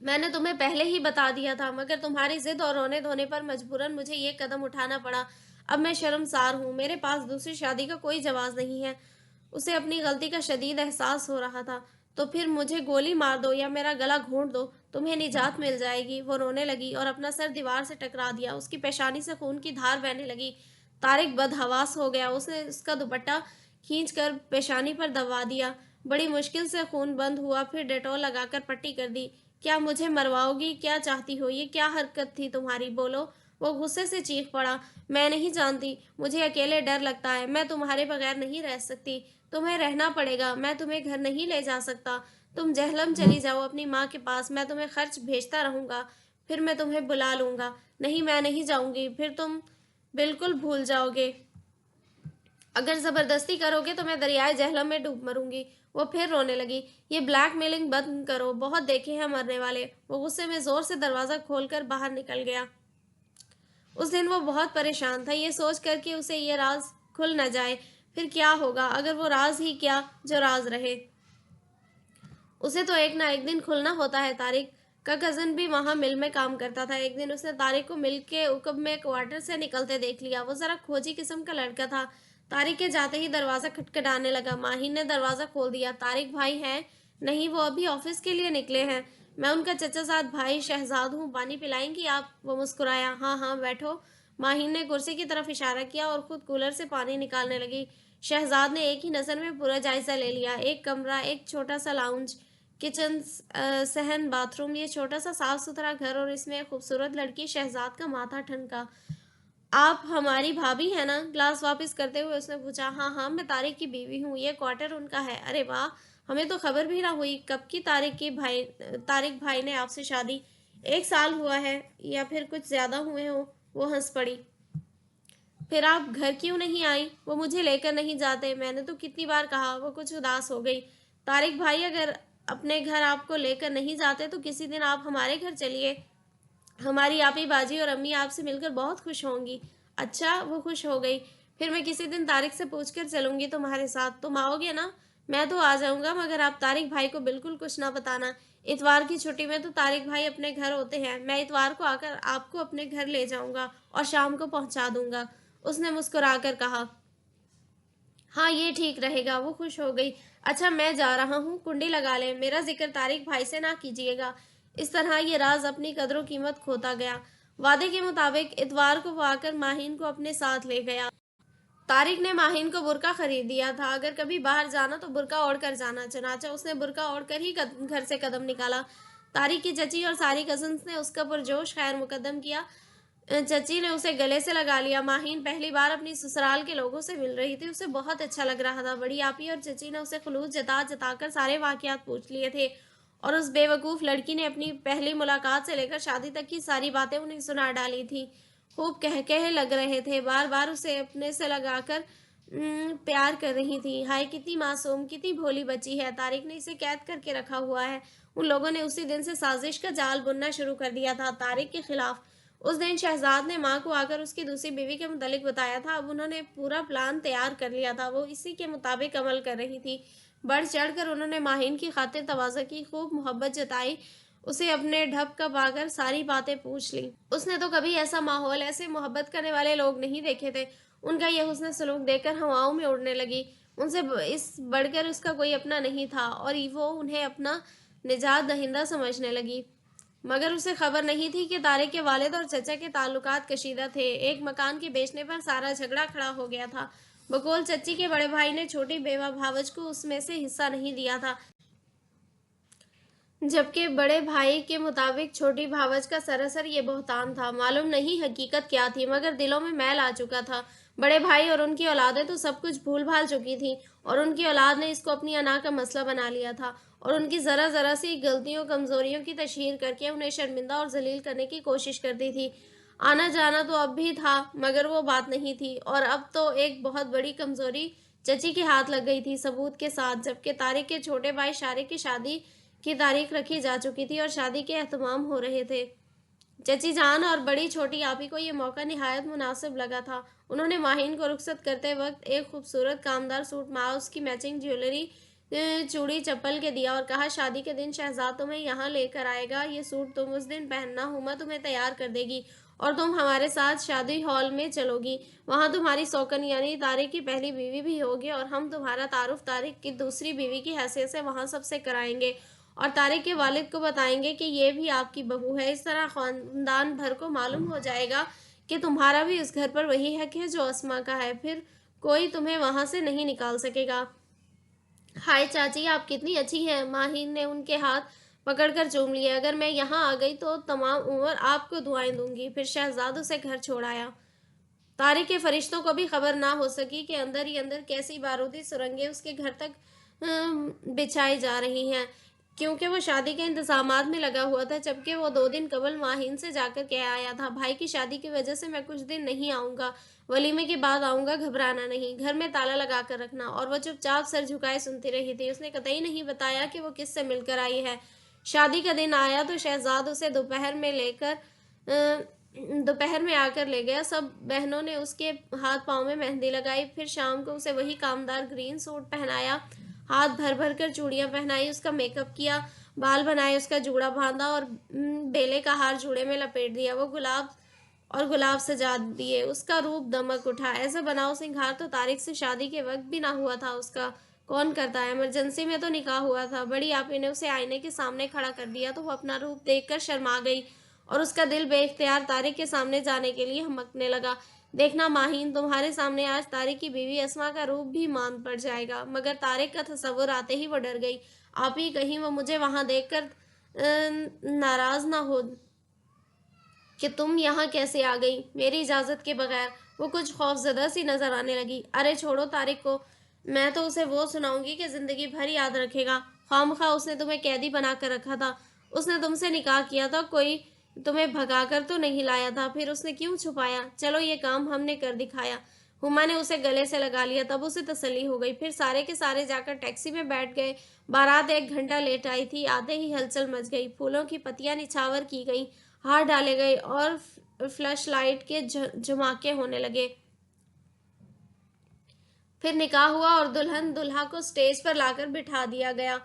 میں نے تمہیں پہلے ہی بتا دیا تھا، مگر تمہاری ضد اور رونے دھونے پر مجبوراً مجھے یہ قدم اٹھانا پڑا۔ اب میں شرمسار ہوں، میرے پاس دوسری شادی کا کوئی جواز نہیں ہے۔ اسے اپنی غلطی کا شدید احساس ہو رہا تھا۔ تو پھر مجھے گولی مار دو یا میرا گلا گھونٹ دو، تمہیں نجات مل جائے گی۔ وہ رونے لگی اور اپنا سر دیوار سے ٹکرا دیا۔ اس کی پیشانی سے خون کی دھار بہنے لگی۔ طارق بدحواس ہو گیا۔ اس نے اس کا دوپٹہ کھینچ کر پیشانی پر دبا دیا۔ بڑی مشکل سے خون بند ہوا، پھر ڈیٹول لگا کر پٹی کر دی۔ کیا مجھے مرواؤ گی؟ کیا چاہتی ہو؟ یہ کیا حرکت تھی تمہاری؟ بولو۔ وہ غصے سے چیخ پڑا، میں نہیں جانتی، مجھے اکیلے ڈر لگتا ہے، میں تمہارے بغیر نہیں رہ سکتی، تمہیں رہنا پڑے گا، میں تمہیں گھر نہیں لے جا سکتا، تم جہلم چلی جاؤ اپنی ماں کے پاس، میں تمہیں خرچ بھیجتا رہوں گا، پھر میں تمہیں بلا لوں گا۔ نہیں، میں نہیں جاؤں گی، پھر تم بالکل بھول جاؤ گے، اگر زبردستی کرو گے تو میں دریائے جہلم میں ڈوب مروں گی۔ وہ پھر رونے لگی۔ یہ بلیک میلنگ بند کرو، بہت دیکھے ہیں مرنے والے۔ وہ غصے میں زور سے دروازہ کھول کر باہر نکل گیا۔ اس دن وہ بہت پریشان تھا، یہ سوچ کر کہ اسے یہ راز کھل نہ جائے، پھر کیا ہوگا اگر وہ راز ہی کیا جو راز رہے۔ اسے تو ایک نہ ایک دن کھلنا ہوتا ہے۔ طارق کا کزن بھی وہاں مل میں کام کرتا تھا۔ ایک دن اس نے طارق کو مل کے عقب میں کوارٹر سے نکلتے دیکھ لیا۔ وہ ذرا کھوجی قسم کا لڑکا تھا۔ طارق کے جاتے ہی دروازہ کھٹکھٹانے لگا۔ ماہین نے دروازہ کھول دیا۔ طارق بھائی ہیں؟ نہیں، وہ ابھی آفس کے لیے نکلے ہیں، میں ان کا چچا زاد بھائی شہزاد ہوں، پانی پلائیں گی آپ؟ وہ مسکرایا۔ ہاں ہاں بیٹھو۔ ماہین نے کرسی کی طرف اشارہ کیا اور خود کولر سے پانی نکالنے لگی۔ شہزاد نے ایک ہی نظر میں پورا جائزہ لے لیا۔ ایک کمرہ، ایک چھوٹا سا لاؤنج، کچن، صحن، باتھ روم، یہ چھوٹا سا صاف ستھرا گھر اور اس میں ایک خوبصورت لڑکی۔ شہزاد کا ماتھا ٹھنکا۔ آپ ہماری بھابھی ہیں نا؟ گلاس واپس کرتے ہوئے اس نے پوچھا۔ ہاں ہاں، میں طارق کی بیوی ہوں، یہ کوارٹر ان کا ہے۔ ارے واہ، ہمیں تو خبر بھی نہ ہوئی، کب کی طارق بھائی نے آپ سے شادی؟ 1 سال ہوا ہے یا پھر کچھ زیادہ ہوئے ہوں۔ وہ ہنس پڑی۔ پھر آپ گھر کیوں نہیں آئی؟ وہ مجھے لے کر نہیں جاتے، میں نے تو کتنی بار کہا۔ وہ کچھ اداس ہو گئی۔ طارق بھائی اگر اپنے گھر آپ کو لے کر نہیں جاتے تو کسی دن آپ ہمارے گھر چلیے، ہماری آپی باجی اور امی آپ سے مل کر بہت خوش ہوں گی۔ اچھا، وہ خوش ہو گئی۔ پھر میں کسی دن طارق سے پوچھ کر چلوں گی تمہارے ساتھ، تم آؤ گے نا؟ میں تو آ جاؤں گا، مگر آپ طارق بھائی کو بالکل کچھ نہ بتانا۔ اتوار کی چھٹی میں تو طارق بھائی اپنے گھر ہوتے ہیں، میں اتوار کو آ کر آپ کو اپنے گھر لے جاؤں گا اور شام کو پہنچا دوں گا۔ اس نے مسکرا کر کہا۔ ہاں، یہ ٹھیک رہے گا۔ وہ خوش ہو گئی۔ اچھا، میں جا رہا ہوں، کنڈی لگا لیں، میرا ذکر طارق بھائی سے نہ کیجیے گا۔ اس طرح یہ راز اپنی قدر و قیمت کھوتا گیا۔ وعدے کے مطابق اتوار کو وہ آ کر ماہین کو اپنے ساتھ لے گیا۔ طارق نے ماہین کو برقع خرید دیا تھا، اگر کبھی باہر جانا تو برقع اوڑھ کر جانا، چنانچہ اس نے برقع اوڑھ کر ہی گھر سے قدم نکالا۔ طارق کی چچی اور ساری کزنز نے اس کا پرجوش خیر مقدم کیا۔ چچی نے اسے گلے سے لگا لیا۔ ماہین پہلی بار اپنی سسرال کے لوگوں سے مل رہی تھی، اسے بہت اچھا لگ رہا تھا۔ بڑی آپی اور چچی نے اسے خلوص جتا جتا کر سارے واقعات پوچھ لیے تھے، اور اس بے وقوف لڑکی نے اپنی پہلی ملاقات سے لے کر شادی تک کی ساری باتیں انہیں سنا ڈالی تھی۔ خوب کہے لگ رہے تھے، بار بار اسے اپنے سے لگا کر پیار کر رہی تھی۔ ہائے کتنی معصوم، کتنی بھولی بچی ہے، طارق نے اسے قید کر کے رکھا ہوا ہے۔ ان لوگوں نے اسی دن سے سازش کا جال بننا شروع کر دیا تھا طارق کے خلاف۔ اس دن شہزاد نے ماں کو آ کر اس کی دوسری بیوی کے متعلق بتایا تھا۔ اب انہوں نے پورا پلان تیار کر لیا تھا، وہ اسی کے مطابق عمل کر رہی تھی۔ بڑھ چڑھ کر انہوں نے ماہین کی خاطر تواضع کی، خوب محبت جتائی، اسے اپنے ڈھب کا پا کر ساری باتیں پوچھ لی۔ اس نے تو کبھی ایسا ماحول، ایسے محبت کرنے والے لوگ نہیں دیکھے تھے۔ ان کا یہ حسن سلوک دیکھ کر ہواؤں میں اڑنے لگی۔ ان سے اس بڑھ کر اس کا کوئی اپنا نہیں تھا، اور وہ انہیں اپنا نجات دہندہ سمجھنے لگی۔ مگر اسے خبر نہیں تھی کہ طارق کے والد اور چچا کے تعلقات کشیدہ تھے۔ ایک مکان کے بیچنے پر سارا جھگڑا کھڑا ہو گیا تھا۔ بقول چچی کے بڑے بھائی نے چھوٹی بیوہ بھاوج کو اس میں سے حصہ نہیں دیا تھا، جبکہ بڑے بھائی کے مطابق چھوٹی بھاوج کا سراسر یہ بہتان تھا۔ معلوم نہیں حقیقت کیا تھی، مگر دلوں میں میل آ چکا تھا۔ بڑے بھائی اور ان کی اولادیں تو سب کچھ بھول بھال چکی تھیں، اور ان کی اولاد نے اس کو اپنی انا کا مسئلہ بنا لیا تھا، اور ان کی ذرا ذرا سی غلطیوں کمزوریوں کی تشہیر کر کے انہیں شرمندہ اور ذلیل کرنے کی کوشش کرتی تھی۔ آنا جانا تو اب بھی تھا، مگر وہ بات نہیں تھی، اور اب تو ایک بہت بڑی کمزوری چچی کے ہاتھ لگ گئی تھی ثبوت کے ساتھ۔ جبکہ طارق کے چھوٹے بھائی شارق کی شادی کی تاریخ رکھی جا چکی تھی اور شادی کے اہتمام ہو رہے تھے، چچی جان اور بڑی چھوٹی آپی کو یہ موقع نہایت مناسب لگا تھا۔ انہوں نے ماہین کو رخصت کرتے وقت ایک خوبصورت کامدار سوٹ، ماؤس کی میچنگ جیولری، چوڑی چپل کے دیا، اور کہا شادی کے دن شہزاد تمہیں یہاں لے کر آئے گا، یہ سوٹ تم اس دن پہننا، ہما تمہیں تیار کر دے گی، اور تم ہمارے ساتھ شادی ہال میں چلو گی۔ وہاں تمہاری سوکن یعنی طارق کی پہلی بیوی بھی ہوگی، اور ہم تمہارا تعارف طارق کی دوسری بیوی کی حیثیت سے وہاں سب سے کرائیں گے، اور طارق کے والد کو بتائیں گے کہ یہ بھی آپ کی بہو ہے۔ اس طرح خاندان بھر کو معلوم ہو جائے گا کہ تمہارا بھی اس گھر پر وہی حق ہے جو اسما کا ہے، پھر کوئی تمہیں وہاں سے نہیں نکال سکے گا۔ ہائے چاچی، آپ کتنی اچھی ہیں، ماہین نے ان کے ہاتھ پکڑ کر چوم لیے۔ اگر میں یہاں آ گئی تو تمام عمر آپ کو دعائیں دوں گی۔ پھر شہزاد اسے گھر چھوڑ آیا۔ طارق کے فرشتوں کو بھی خبر نہ ہو سکی کہ اندر ہی اندر کیسی بارودی سرنگیں اس کے گھر تک بچھائی جا رہی ہیں، کیونکہ وہ شادی کے انتظامات میں لگا ہوا تھا، جبکہ وہ 2 دن قبل ماہین سے جا کر کہہ آیا تھا، بھائی کی شادی کی وجہ سے میں کچھ دن نہیں آؤں گا، ولیمے کے بعد آؤں گا، گھبرانا نہیں، گھر میں تالا لگا کر رکھنا۔ اور وہ چپ چاپ سر جھکائے سنتی رہی تھی۔ اس نے قطعی نہیں بتایا کہ وہ کس سے مل کر آئی ہے۔ شادی کا دن آیا تو شہزاد اسے دوپہر میں آ کر لے گیا۔ سب بہنوں نے اس کے ہاتھ پاؤں میں مہندی لگائی، پھر شام کو اسے وہی کامدار گرین سوٹ پہنایا، ہاتھ بھر بھر کر چوڑیاں پہنائی، اس کا میک اپ کیا، بال بنائے، اس کا جوڑا باندھا، اور بیلے کا ہار جوڑے میں لپیٹ دیا، وہ گلاب سجا دیے۔ اس کا روپ دمک اٹھا، ایسا بناؤ سنگھار تو طارق سے شادی کے وقت بھی نہ ہوا تھا اس کا۔ کون کرتا ہے، ایمرجنسی میں تو نکاح ہوا تھا۔ بڑی آپی نے اسے آئینے کے سامنے کھڑا کر دیا تو وہ اپنا روپ دیکھ کر شرما گئی، اور اس کا دل بے اختیار طارق کے سامنے جانے کے لیے ہمکنے لگا۔ دیکھنا ماہین، تمہارے سامنے آج طارق کی بیوی اسما کا روپ بھی ماند پڑ جائے گا۔ مگر طارق کا تصور آتے ہی وہ ڈر گئی۔ آپی، کہیں وہ مجھے وہاں دیکھ کر ناراض نہ ہو کہ تم یہاں کیسے آ گئی میری اجازت کے بغیر۔ وہ کچھ خوف زدہ سی نظر آنے لگی۔ ارے چھوڑو طارق کو، میں تو اسے وہ سناؤں گی کہ زندگی بھر یاد رکھے گا۔ خواہ اس نے تمہیں قیدی بنا کر رکھا تھا، اس نے تم سے نکاح کیا تھا، کوئی تمہیں بھگا کر تو نہیں لایا تھا، پھر اس نے کیوں چھپایا؟ چلو یہ کام ہم نے کر دکھایا۔ ہما نے اسے گلے سے لگا لیا، تب اسے تسلی ہو گئی۔ پھر سارے کے سارے جا کر ٹیکسی میں بیٹھ گئے۔ بارات 1 گھنٹہ لیٹ آئی تھی۔ آتے ہی ہلچل مچ گئی، پھولوں کی پتیاں نچھاور کی گئیں، ہار ڈالے گئے، اور فلش لائٹ کے جھماکے ہونے لگے۔ پھر نکاح ہوا اور دلہن دولہا کو سٹیج پر لا کر بٹھا دیا گیا۔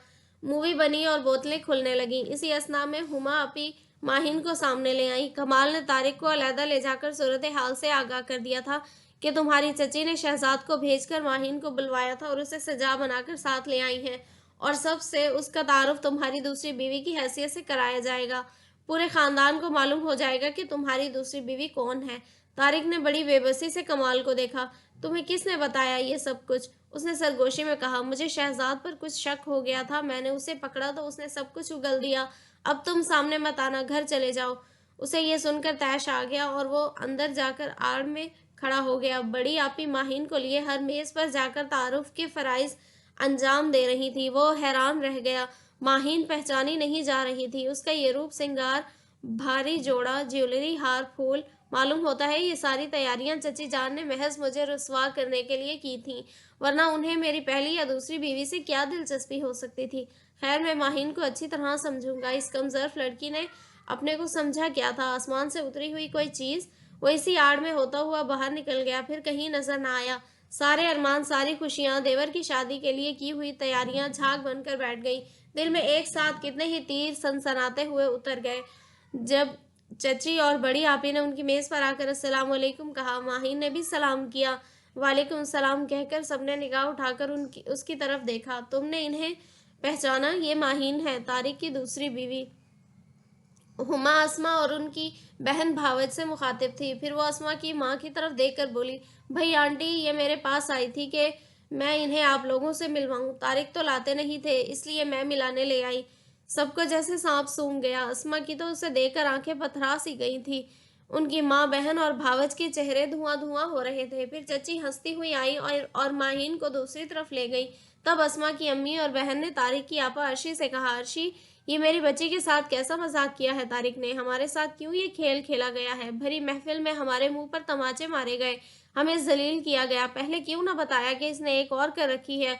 مووی بنی اور بوتلیں کھلنے لگیں۔ اسی اثنا میں ہما اپی ماہین کو سامنے لے آئیں۔ کمال نے طارق کو علیحدہ لے جا کر صورتحال سے آگاہ کر دیا تھا کہ تمہاری چچی نے شہزاد کو بھیج کر ماہین کو بلوایا تھا اور اسے سجا بنا کر ساتھ لے آئی ہیں، اور سب سے اس کا تعارف تمہاری دوسری بیوی کی حیثیت سے کرایا جائے گا۔ پورے خاندان کو معلوم ہو جائے گا کہ تمہاری دوسری بیوی کون ہے۔ طارق نے بڑی بے بسی سے کمال کو دیکھا۔ تمہیں کس نے بتایا یہ سب کچھ؟ اس نے سرگوشی میں کہا۔ مجھے شہزاد پر کچھ شک ہو گیا تھا، میں نے اسے پکڑا تو اس نے سب کچھ اگل دیا۔ اب تم سامنے مت آنا، گھر چلے جاؤ۔ اسے یہ سن کر طیش آ گیا اور وہ اندر جا کر آڑ میں کھڑا ہو گیا۔ بڑی آپی ماہین کو لیے ہر میز پر جا کر تعارف کے فرائض انجام دے رہی تھی۔ وہ حیران رہ گیا۔ ماہین پہچانی نہیں جا رہی تھی۔ اس کا یہ روپ سنگار، بھاری جوڑا جیولری، ہار پھول، معلوم ہوتا ہے یہ ساری تیاریاں چچی جان نے محض مجھے رسوا کرنے کے لیے کی تھیں، ورنہ انہیں میری پہلی یا دوسری بیوی سے کیا دلچسپی ہو سکتی تھی۔ خیر، میں ماہین کو اچھی طرح سمجھوں گا۔ اس کم ظرف لڑکی نے اپنے کو سمجھا کیا تھا؟ آسمان سے اتری ہوئی کوئی چیز؟ وہ اسی آڑ میں ہوتا ہوا باہر نکل گیا، پھر کہیں نظر نہ آیا۔ سارے ارمان، ساری خوشیاں، دیور کی شادی کے لیے کی ہوئی تیاریاں جھاگ بن کر بیٹھ گئیں۔ دل میں ایک ساتھ کتنے ہی تیر سنسناتے ہوئے اتر گئے۔ جب چچی اور بڑی آپی نے ان کی میز پر آ کر السلام علیکم کہا، ماہین نے بھی سلام کیا۔ وعلیکم السلام کہہ کر سب نے نگاہ اٹھا کر اس کی طرف دیکھا۔ تم نے انہیں پہچانا؟ یہ ماہین ہے، طارق کی دوسری بیوی۔ ہما اسما اور ان کی بہن بھاوج سے مخاطب تھی۔ پھر وہ اسما کی ماں کی طرف دیکھ کر بولی، بھئی آنٹی، یہ میرے پاس آئی تھی کہ میں انہیں آپ لوگوں سے ملواؤں۔ طارق تو لاتے نہیں تھے، اس لیے میں ملانے لے آئی۔ سب کو جیسے سانپ سونگھ گیا۔ اسما کی تو اسے دیکھ کر آنکھیں پتھرا سی گئی تھیں۔ ان کی ماں، بہن اور بھاوج کے چہرے دھواں دھواں ہو رہے تھے۔ پھر چچی ہنستی ہوئی آئی اور ماہین کو دوسری طرف لے گئی۔ تب اسما کی امی اور بہن نے طارق کی آپا عرشی سے کہا، عرشی، یہ میری بچی کے ساتھ کیسا مذاق کیا ہے طارق نے؟ ہمارے ساتھ کیوں یہ کھیل کھیلا گیا ہے؟ بھری محفل میں ہمارے منہ پر تماچے مارے گئے، ہمیں ذلیل کیا گیا۔ پہلے کیوں نہ بتایا کہ اس نے ایک اور کر رکھی ہے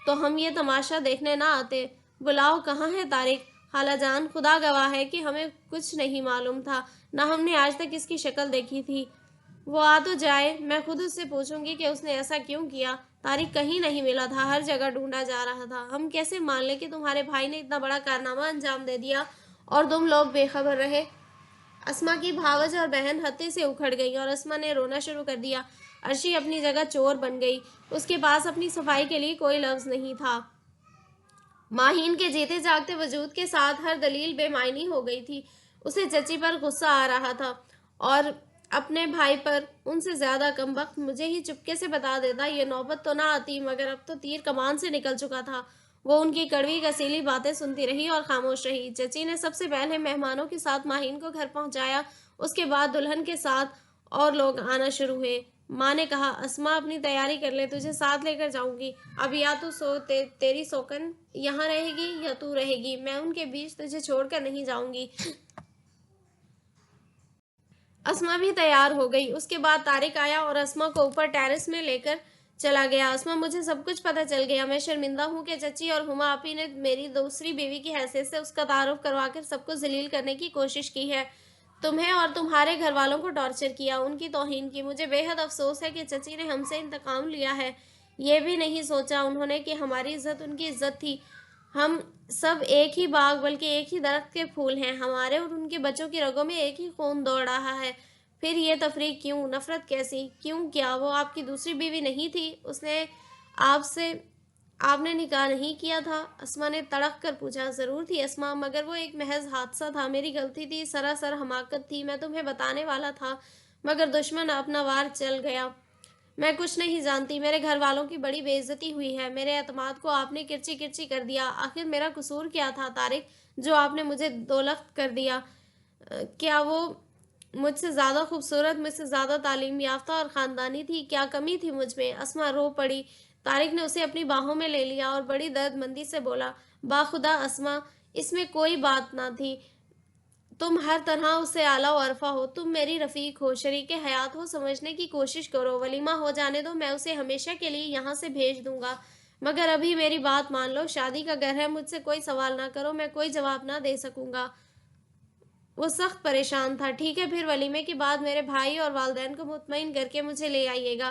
تو ہم یہ تماشا دیکھنے نہ آتے۔ بلاؤ، کہاں ہے طارق؟ خالہ جان، خدا گواہ ہے کہ ہمیں کچھ نہیں معلوم تھا، نہ ہم نے آج تک اس کی شکل دیکھی تھی۔ وہ آ تو جائے، میں خود اس سے پوچھوں گی کہ اس نے ایسا کیوں کیا۔ طارق کہیں نہیں ملا تھا، ہر جگہ ڈھونڈا جا رہا تھا۔ ہم کیسے مان لیں کہ تمہارے بھائی نے اتنا بڑا کارنامہ انجام دے دیا اور تم لوگ بے خبر رہے؟ اسما کی بھاوج اور بہن ہتے سے اکھڑ گئیں اور اسما نے رونا شروع کر دیا۔ عرشی اپنی جگہ چور بن گئی۔ اس کے پاس اپنی صفائی کے لیے کوئی لفظ نہیں تھا۔ ماہین کے جیتے جاگتے وجود کے ساتھ ہر دلیل بے معنی ہو گئی تھی۔ اسے چچی پر غصہ آ رہا تھا اور اپنے بھائی پر۔ ان سے زیادہ کمبخت مجھے ہی چپکے سے بتا دیتا، یہ نوبت تو نہ آتی، مگر اب تو تیر کمان سے نکل چکا تھا۔ وہ ان کی کڑوی کسیلی باتیں سنتی رہی اور خاموش رہی۔ چچی نے سب سے پہلے مہمانوں کے ساتھ ماہین کو گھر پہنچایا، اس کے بعد دلہن کے ساتھ اور لوگ آنا شروع ہوئے۔ ماں نے کہا، اسما اپنی تیاری کر لے، تجھے ساتھ لے کر جاؤں گی۔ اب یا تو تیری سوکن یہاں رہے گی یا تو رہے گی، میں ان کے بیچ تجھے چھوڑ کر نہیں جاؤں گی۔ اسما بھی تیار ہو گئی۔ اس کے بعد طارق آیا اور اسما کو اوپر ٹیرس میں لے کر چلا گیا۔ اسما، مجھے سب کچھ پتہ چل گیا۔ میں شرمندہ ہوں کہ چچی اور ہما آپی نے میری دوسری بیوی کی حیثیت سے اس کا تعارف کروا کر سب کو ذلیل کرنے کی کوشش کی ہے، تمہیں اور تمہارے گھر والوں کو ٹارچر کیا، ان کی توہین کی۔ مجھے بے حد افسوس ہے کہ چچی نے ہم سے انتقام لیا ہے۔ یہ بھی نہیں سوچا انہوں نے کہ ہماری عزت ان کی عزت تھی۔ ہم سب ایک ہی باغ بلکہ ایک ہی درخت کے پھول ہیں، ہمارے اور ان کے بچوں کی رگوں میں ایک ہی خون دوڑ رہا ہے۔ پھر یہ تفریق کیوں؟ نفرت کیسی؟ کیوں؟ کیا وہ آپ کی دوسری بیوی نہیں تھی؟ اس نے آپ نے نکاح نہیں کیا تھا؟ اسما نے تڑق کر پوچھا۔ ضرور تھی اسما، مگر وہ ایک محض حادثہ تھا، میری غلطی تھی، سراسر حماقت تھی۔ میں تمہیں بتانے والا تھا مگر دشمن اپنا وار چل گیا۔ میں کچھ نہیں جانتی، میرے گھر والوں کی بڑی بے عزتی ہوئی ہے، میرے اعتماد کو آپ نے کرچی کرچی کر دیا۔ آخر میرا قصور کیا تھا طارق، جو آپ نے مجھے دولخت کر دیا؟ کیا وہ مجھ سے زیادہ خوبصورت، مجھ سے زیادہ تعلیم یافتہ اور خاندانی تھی؟ کیا کمی تھی مجھ میں؟ اسما رو پڑی۔ طارق نے اسے اپنی باہوں میں لے لیا اور بڑی درد مندی سے بولا، باخدا اسما، اس میں کوئی بات نہ تھی، تم ہر طرح اس سے اعلیٰ و ارفع ہو، تم میری رفیق ہو، شریک حیات ہو، سمجھنے کی کوشش کرو۔ ولیمہ ہو جانے دو، میں اسے ہمیشہ کے لیے یہاں سے بھیج دوں گا، مگر ابھی میری بات مان لو، شادی کا گھر ہے، مجھ سے کوئی سوال نہ کرو، میں کوئی جواب نہ دے سکوں گا۔ وہ سخت پریشان تھا۔ ٹھیک ہے، پھر ولیمے کے بعد میرے بھائی اور والدین کو مطمئن کر کے مجھے لے آئیے گا۔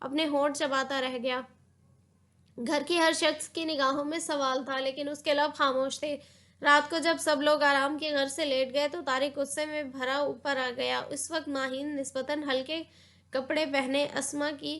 اپنے ہونٹ چباتا رہ گیا۔ گھر کے ہر شخص کی نگاہوں میں سوال تھا، لیکن اس کے لب خاموش تھے۔ رات کو جب سب لوگ آرام کے غرض سے لیٹ گئے تو طارق غصے میں بھرا اوپر آ گیا۔ اس وقت ماہین نسبتاً ہلکے کپڑے پہنے اسما کی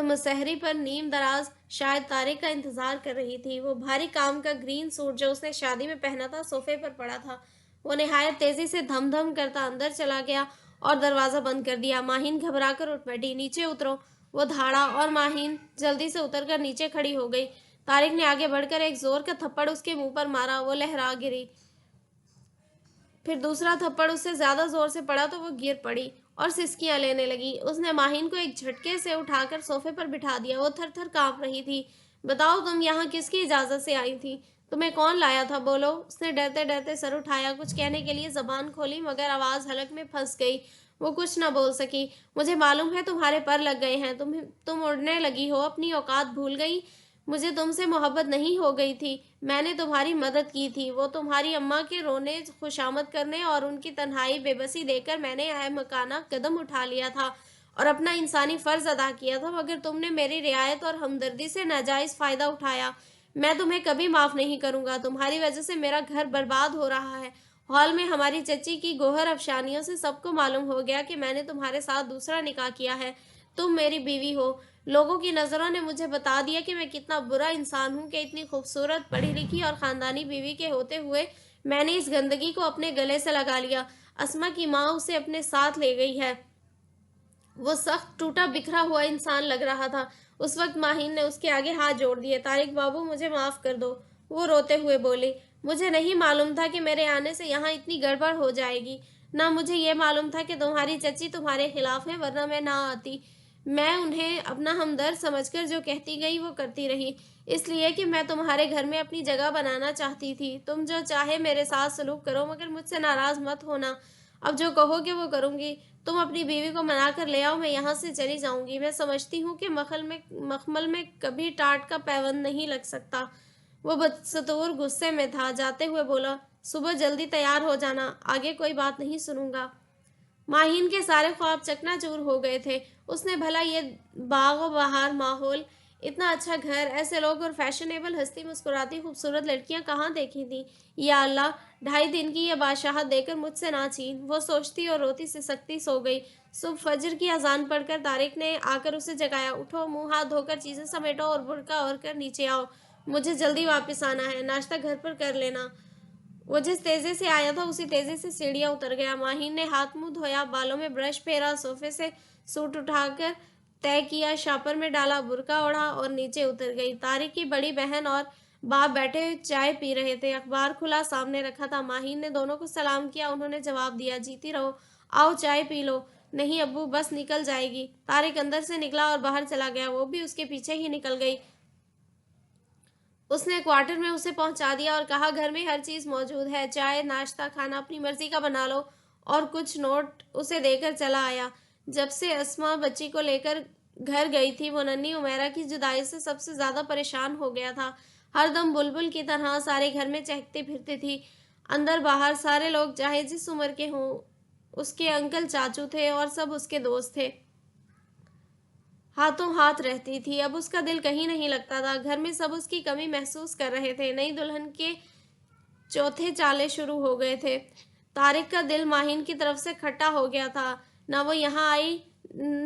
مسہری پر نیم دراز شاید طارق کا انتظار کر رہی تھی۔ وہ بھاری کام کا گرین سوٹ جو اس نے شادی میں پہنا تھا صوفے پر پڑا تھا۔ وہ نہایت تیزی سے دھم دھم کرتا اندر چلا گیا اور دروازہ بند کر دیا۔ ماہین گھبرا کر اٹھ بیٹھی۔ نیچے اترو، وہ دھاڑا اور ماہین جلدی سے اتر کر نیچے کھڑی ہو گئی۔ طارق نے آگے بڑھ کر ایک زور کا تھپڑ اس کے منہ پر مارا، وہ لہرا گری۔ پھر دوسرا تھپڑ اس سے زیادہ زور سے پڑا تو وہ گر پڑی اور سسکیاں لینے لگی۔ اس نے ماہین کو ایک جھٹکے سے اٹھا کر صوفے پر بٹھا دیا۔ وہ تھر تھر کانپ رہی تھی۔ بتاؤ، تم یہاں کس کی اجازت سے آئی تھی؟ تمہیں کون لایا تھا؟ بولو۔ اس نے ڈرتے ڈرتے سر اٹھایا، کچھ کہنے کے لیے زبان کھولی مگر آواز حلق میں پھنس گئی۔ وہ کچھ نہ بول سکی۔ مجھے معلوم ہے تمہارے پر لگ گئے ہیں، تم اڑنے لگی ہو، اپنی اوقات بھول گئی۔ مجھے تم سے محبت نہیں ہو گئی تھی، میں نے تمہاری مدد کی تھی۔ وہ تمہاری اماں کے رونے، خوشامد کرنے اور ان کی تنہائی بے بسی دیکھ کر میں نے احمقانہ قدم اٹھا لیا تھا اور اپنا انسانی فرض ادا کیا تھا، مگر تم نے میری رعایت اور ہمدردی سے ناجائز فائدہ اٹھایا۔ میں تمہیں کبھی معاف نہیں کروں گا۔ تمہاری وجہ سے میرا گھر برباد ہو رہا ہے۔ ہال میں ہماری چچی کی گوہر افشانیوں سے سب کو معلوم ہو گیا کہ میں نے تمہارے ساتھ دوسرا نکاح کیا ہے۔ تم میری بیوی ہو۔ لوگوں کی نظروں نے مجھے بتا دیا کہ میں کتنا برا انسان ہوں کہ اتنی خوبصورت، پڑھی لکھی اور خاندانی بیوی کے ہوتے ہوئے میں نے اس گندگی کو اپنے گلے سے لگا لیا۔ اسما کی ماں اسے اپنے ساتھ لے گئی ہے۔ وہ سخت ٹوٹا بکھرا ہوا انسان لگ رہا تھا۔ اس وقت ماہین نے اس کے آگے ہاتھ جوڑ دیے۔ طارق بابو، مجھے معاف کر دو، وہ روتے ہوئے بولی۔ مجھے نہیں معلوم تھا کہ میرے آنے سے یہاں اتنی گڑبڑ ہو جائے گی۔ نہ مجھے یہ معلوم تھا کہ تمہاری چچی تمہارے خلاف ہے، ورنہ میں نہ آتی۔ میں انہیں اپنا ہمدرد سمجھ کر جو کہتی گئی وہ کرتی رہی، اس لیے کہ میں تمہارے گھر میں اپنی جگہ بنانا چاہتی تھی۔ تم جو چاہے میرے ساتھ سلوک کرو، مگر مجھ سے ناراض مت ہونا۔ اب جو کہو گے وہ کروں گی۔ تم اپنی بیوی کو منا کر لے آؤ، میں یہاں سے چلی جاؤں گی۔ میں سمجھتی ہوں کہ مخمل میں کبھی ٹاٹ کا پیوند نہیں لگ سکتا۔ وہ بدستور غصے میں تھا، جاتے ہوئے بولا، صبح جلدی تیار ہو جانا، آگے کوئی بات نہیں سنوں گا۔ ماہین کے سارے خواب چکنا چور ہو گئے تھے۔ اس نے بھلا یہ باغ و بہار ماحول، اتنا اچھا گھر، ایسے لوگ اور فیشنیبل ہستی مسکراتی خوبصورت لڑکیاں کہاں دیکھی تھی؟ یا اللہ، 2.5 دن کی یہ بادشاہت دے کر مجھ سے نہ چھین۔ وہ سوچتی اور روتی سسکتی سو گئی۔ صبح فجر کی اذان پڑھ کر طارق نے آ کر اسے جگایا۔ اٹھو، منہ ہاتھ دھو کر چیزیں سمیٹو اور برقع اوڑھ کر نیچے آؤ، مجھے جلدی واپس آنا ہے، ناشتہ گھر پر کر لینا۔ وہ جس تیزی سے آیا تھا اسی تیزی سے سیڑھیاں اتر گیا۔ ماہین نے ہاتھ منہ دھویا، بالوں میں برش پھیرا، صوفے سے سوٹ اٹھا کر طے کیا، شاپر میں ڈالا، برقع اوڑھا اور نیچے اتر گئی۔ طارق کی بڑی بہن اور باپ بیٹھے چائے پی رہے تھے۔ اخبار کھلا سامنے رکھا تھا۔ ماہین نے دونوں کو سلام کیا، انہوں نے جواب دیا، جیتی رہو، آؤ چائے پی لو۔ نہیں ابو، بس نکل جائے گی۔ طارق اندر سے نکلا اور باہر چلا گیا، وہ بھی اس کے پیچھے ہی نکل گئی۔ اس نے کوارٹر میں اسے پہنچا دیا اور کہا، گھر میں ہر چیز موجود ہے، چائے، ناشتہ، کھانا اپنی مرضی کا بنا لو، اور کچھ نوٹ اسے دے کر چلا آیا۔ جب سے اسما بچی کو لے کر گھر گئی تھی، وہ ننھی عمیرہ کی جدائی سے سب سے زیادہ پریشان ہو گیا تھا۔ ہر دم بلبل کی طرح سارے گھر میں چہکتی پھرتی تھی، اندر باہر سارے لوگ چاہے جس عمر کے ہوں، اس کے انکل چاچو تھے اور سب اس کے دوست تھے۔ ہاتھوں ہاتھ رہتی تھی، اب اس کا دل کہیں نہیں لگتا تھا۔ گھر میں سب اس کی کمی محسوس کر رہے تھے۔ نئی دلہن کے چوتھے چالے شروع ہو گئے تھے۔ طارق کا دل ماہین کی طرف سے کھٹا ہو گیا تھا۔ نہ وہ یہاں آئی،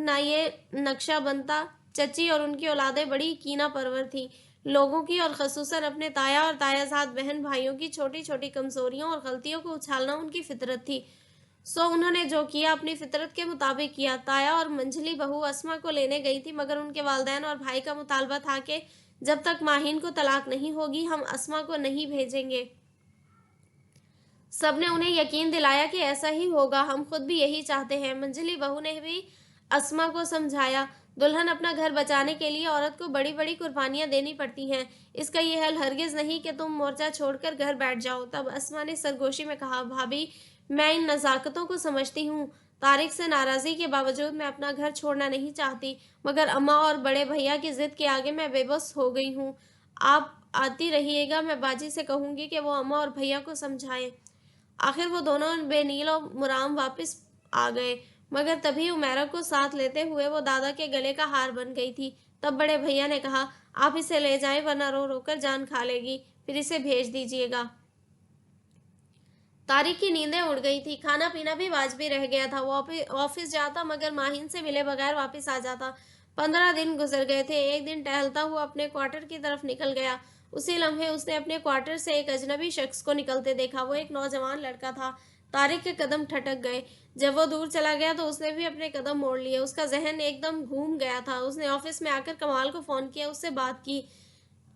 نہ یہ نقشہ بنتا۔ چچی اور ان کی اولادیں بڑی کینہ پرور تھیں۔ لوگوں کی اور خصوصاً اپنے تایا اور تایا زاد بہن بھائیوں کی چھوٹی چھوٹی کمزوریوں اور غلطیوں کو اچھالنا ان کی فطرت تھی۔ سو انہوں نے جو کیا اپنی فطرت کے مطابق کیا۔ تایا اور منجلی بہو اسما کو لینے گئی تھی، مگر ان کے والدین اور بھائی کا مطالبہ تھا کہ جب تک ماہین کو طلاق نہیں ہوگی ہم اسما کو نہیں بھیجیں گے۔ سب نے انہیں یقین دلایا کہ ایسا ہی ہوگا، ہم خود بھی یہی چاہتے ہیں۔ منجلی بہو نے بھی اسما کو سمجھایا، دلہن اپنا گھر بچانے کے لیے عورت کو بڑی بڑی قربانیاں دینی پڑتی ہیں، اس کا یہ حل ہرگز نہیں کہ تم مورچہ چھوڑ کر گھر بیٹھ جاؤ۔ تب اسما نے سرگوشی میں کہا، بھابھی، میں ان نزاکتوں کو سمجھتی ہوں، طارق سے ناراضی کے باوجود میں اپنا گھر چھوڑنا نہیں چاہتی، مگر اماں اور بڑے بھیا کی ضد کے آگے میں بے بس ہو گئی ہوں۔ آپ آتی رہیے گا، میں باجی سے کہوں گی کہ وہ اماں اور بھیا کو سمجھائیں۔ آخر وہ دونوں بے نیل و مرام واپس آ گئے، مگر تبھی عمیرہ کو ساتھ لیتے ہوئے وہ دادا کے گلے کا ہار بن گئی تھی۔ تب بڑے بھیا نے کہا، آپ اسے لے جائیں ورنہ رو رو کر جان کھا لے گی، پھر اسے بھیج دیجیے گا۔ طارق کی نیندیں اڑ گئی تھی، کھانا پینا بھی واجبی رہ گیا تھا۔ وہ آفس جاتا مگر ماہین سے ملے بغیر واپس آ جاتا۔ 15 دن گزر گئے تھے۔ ایک دن ٹہلتا ہوا اپنے کوارٹر کی طرف نکل گیا۔ اسی لمحے اس نے اپنے کوارٹر سے ایک اجنبی شخص کو نکلتے دیکھا۔ وہ ایک نوجوان لڑکا تھا۔ طارق کے قدم ٹھٹک گئے۔ جب وہ دور چلا گیا تو اس نے بھی اپنے قدم موڑ لیے۔ اس کا ذہن ایک دم گھوم گیا تھا۔ اس نے آفس میں آ کر کمال کو فون کیا، اس سے بات کی۔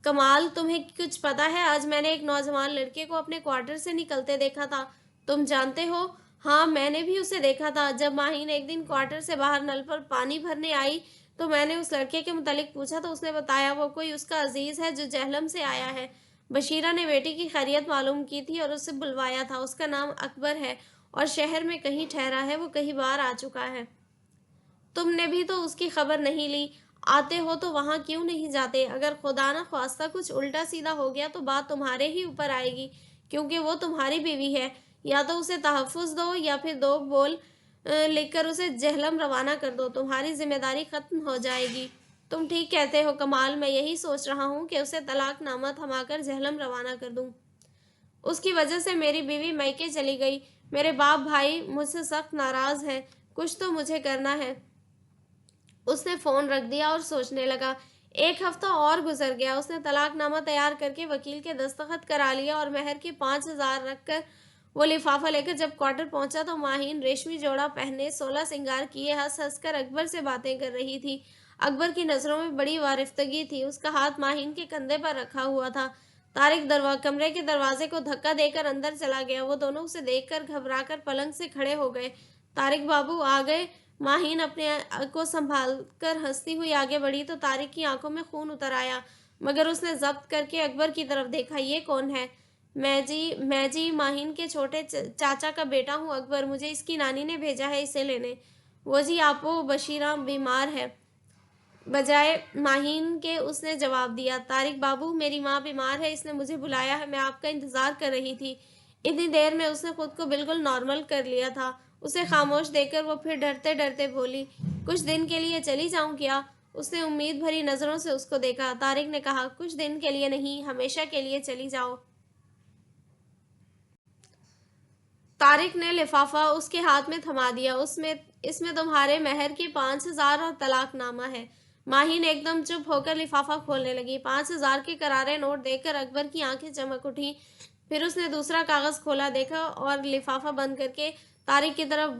کمال، تمہیں کچھ پتا ہے؟ آج میں نے ایک نوجوان لڑکے کو اپنے کوارٹر سے نکلتے دیکھا تھا۔ تم جانتے ہو؟ ہاں، میں نے بھی اسے دیکھا تھا۔ جب ماہین ایک دن کوارٹر سے باہر نل پر پانی بھرنے آئی تو میں نے اس لڑکے کے متعلق پوچھا تو اس نے بتایا وہ کوئی اس کا عزیز ہے جو جہلم سے آیا ہے۔ بشیرہ نے بیٹی کی خیریت معلوم کی تھی اور اسے بلوایا تھا۔ اس کا نام اکبر ہے اور شہر میں کہیں ٹھہرا ہے۔ وہ کئی بار آ چکا ہے۔ تم نے بھی تو اس کی خبر نہیں لی۔ آتے ہو تو وہاں کیوں نہیں جاتے؟ اگر خدا نہ خواستہ کچھ الٹا سیدھا ہو گیا تو بات تمہارے ہی اوپر آئے گی، کیونکہ وہ تمہاری بیوی ہے۔ یا تو اسے تحفظ دو یا پھر 2 بول لکھ کر اسے جہلم روانہ کر دو۔ تمہاری ذمہ داری ختم ہو جائے گی۔ تم ٹھیک کہتے ہو کمال، میں یہی سوچ رہا ہوں کہ اسے طلاق نامہ تھما کر جہلم روانہ کر دوں۔ اس کی وجہ سے میری بیوی میکے چلی گئی۔ میرے باپ بھائی مجھ سے سخت ناراض ہیں۔ کچھ تو مجھے کرنا ہے۔ اس نے فون رکھ دیا اور سوچنے لگا۔ 1 ہفتہ اور گزر گیا۔ اس نے طلاق نامہ تیار کر کے وکیل کے دستخط کرا لیا اور مہر کے 5,000 رکھ کر وہ لفافہ لے کر جب کوارٹر پہنچا تو ماہین ریشمی جوڑا پہنے 16 سنگار کیے ہنس کر اکبر سے باتیں کر رہی تھی۔ اکبر کی نظروں میں بڑی وارفتگی تھی۔ اس کا ہاتھ ماہین کے کندھے پر رکھا ہوا تھا۔ طارق کمرے کے دروازے کو دھکا دے کر اندر چلا گیا۔ وہ دونوں اسے دیکھ کر گھبرا کر پلنگ سے کھڑے ہو گئے۔ طارق بابو آ گئے؟ ماہین اپنے کو سنبھال کر ہنستی ہوئی آگے بڑھی تو طارق کی آنکھوں میں خون اتر آیا، مگر اس نے ضبط کر کے اکبر کی طرف دیکھا۔ یہ کون ہے؟ میں جی ماہین کے چھوٹے چاچا کا بیٹا ہوں اکبر، مجھے اس کی نانی نے بھیجا ہے اسے لینے۔ وہ جی آپ وہ بشیرہ بیمار ہے۔ بجائے ماہین کے اس نے جواب دیا۔ طارق بابو، میری ماں بیمار ہے، اس نے مجھے بلایا ہے، میں آپ کا انتظار کر رہی تھی۔ اتنی دیر میں اس نے خود کو بالکل نارمل کر لیا تھا۔ اسے خاموش دیکھ کر وہ پھر ڈرتے ڈرتے بولی، کچھ دن کے لیے چلی جاؤں کیا؟ اس نے امید بھری نظروں سے اس کو دیکھا۔ طارق نے کہا، کچھ دن کے لیے نہیں، ہمیشہ کے لیے چلی جاؤ۔ طارق نے لفافہ اس کے ہاتھ میں تھما دیا۔ اس میں تمہارے مہر کے 5,000 اور طلاق نامہ ہے۔ ماہین ایک دم چپ ہو کر لفافہ کھولنے لگی۔ 5,000 کے کرارے نوٹ دیکھ کر اکبر کی آنکھیں چمک اٹھیں۔ پھر اس نے دوسرا کاغذ کھولا، دیکھا اور لفافہ بند کر کے طارق کی طرف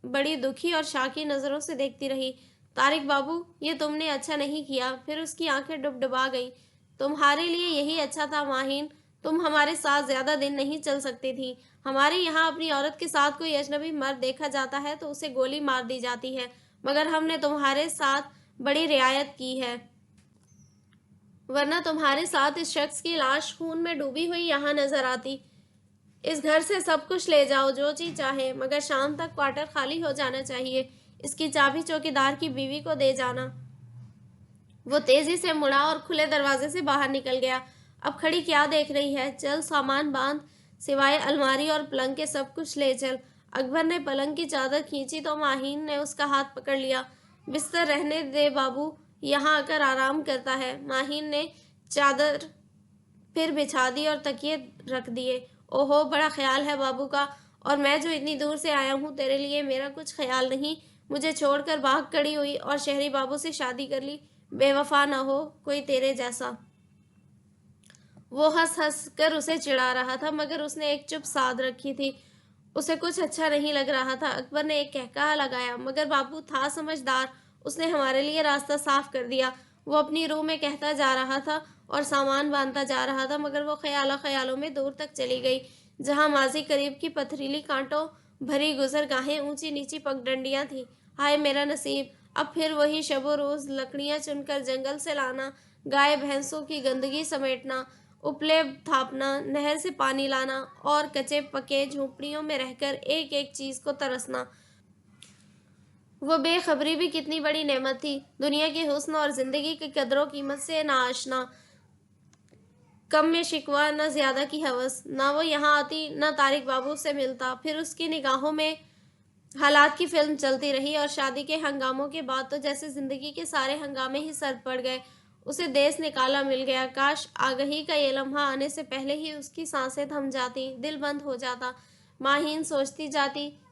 بڑی دکھی اور شاکی نظروں سے دیکھتی رہی۔ طارق بابو، یہ تم نے اچھا نہیں کیا۔ پھر اس کی آنکھیں ڈبڈبا گئیں۔ تمہارے لیے یہی اچھا تھا ماہین، تم ہمارے ساتھ زیادہ دن نہیں چل سکتی تھی۔ ہمارے یہاں اپنی عورت کے ساتھ کوئی اجنبی مرد دیکھا جاتا ہے تو اسے گولی مار دی جاتی ہے، مگر ہم نے تمہارے ساتھ بڑی رعایت کی ہے، ورنہ تمہارے ساتھ اس شخص کی لاش خون میں ڈوبی ہوئی یہاں نظر آتی۔ اس گھر سے سب کچھ لے جاؤ، جو چیز چاہے، مگر شام تک کوارٹر خالی ہو جانا چاہیے۔ اس کی چابی چوکیدار کی بیوی کو دے جانا۔ وہ تیزی سے مڑا اور کھلے دروازے سے باہر نکل گیا۔ اب کھڑی کیا دیکھ رہی ہے؟ چل سامان باندھ، سوائے الماری اور پلنگ کے سب کچھ لے چل۔ اکبر نے پلنگ کی چادر کھینچی تو ماہین نے اس کا ہاتھ پکڑ لیا۔ بستر رہنے دے بابو، یہاں آ کر آرام کرتا ہے۔ ماہین نے چادر پھر بچھا دی اور تکیے رکھ دیے۔ اوہو، بڑا خیال ہے بابو کا، اور میں جو اتنی دور سے آیا ہوں تیرے لیے میرا کچھ خیال نہیں؟ مجھے چھوڑ کر بھاگ کھڑی ہوئی اور شہری بابو سے شادی کر لی، بے وفا نہ ہو کوئی تیرے جیسا۔ وہ ہنس ہنس کر اسے چڑھا رہا تھا، مگر اس نے ایک چپ سادھ رکھی تھی۔ اسے کچھ اچھا نہیں لگ رہا تھا۔ اکبر نے ایک قہقہہ لگایا، مگر بابو تھا سمجھدار، اس نے ہمارے لیے راستہ صاف کر دیا۔ وہ اپنی روح میں کہتا جا رہا تھا اور سامان باندھتا جا رہا تھا، مگر وہ خیالوں میں دور تک چلی گئی، جہاں ماضی قریب کی پتھریلی کانٹوں بھری گزرگاہیں، اونچی نیچی پگڈنڈیاں تھیں۔ ہائے میرا نصیب! اب پھر وہی شب و روز لکڑیاں چن کر جنگل سے لانا، گائے بھینسوں کی گندگی سمیٹنا، اپلے تھاپنا، نہر سے پانی لانا اور کچے پکے جھونپڑیوں میں رہ کر ایک ایک چیز کو ترسنا۔ وہ بے خبری بھی کتنی بڑی نعمت تھی، دنیا کے حسن اور زندگی کی قدر و قیمت سے ناآشنا، کم میں شکوہ نہ زیادہ کی ہوس۔ نہ وہ یہاں آتی نہ طارق بابو سے ملتا۔ پھر اس کی نگاہوں میں حالات کی فلم چلتی رہی اور شادی کے ہنگاموں کے بعد تو جیسے زندگی کے سارے ہنگامے ہی سر پڑ گئے۔ اسے دیس نکالا مل گیا۔ کاش آگہی کا یہ لمحہ آنے سے پہلے ہی اس کی سانسیں تھم جاتی، دل بند ہو جاتا۔ ماہین سوچتی جاتی،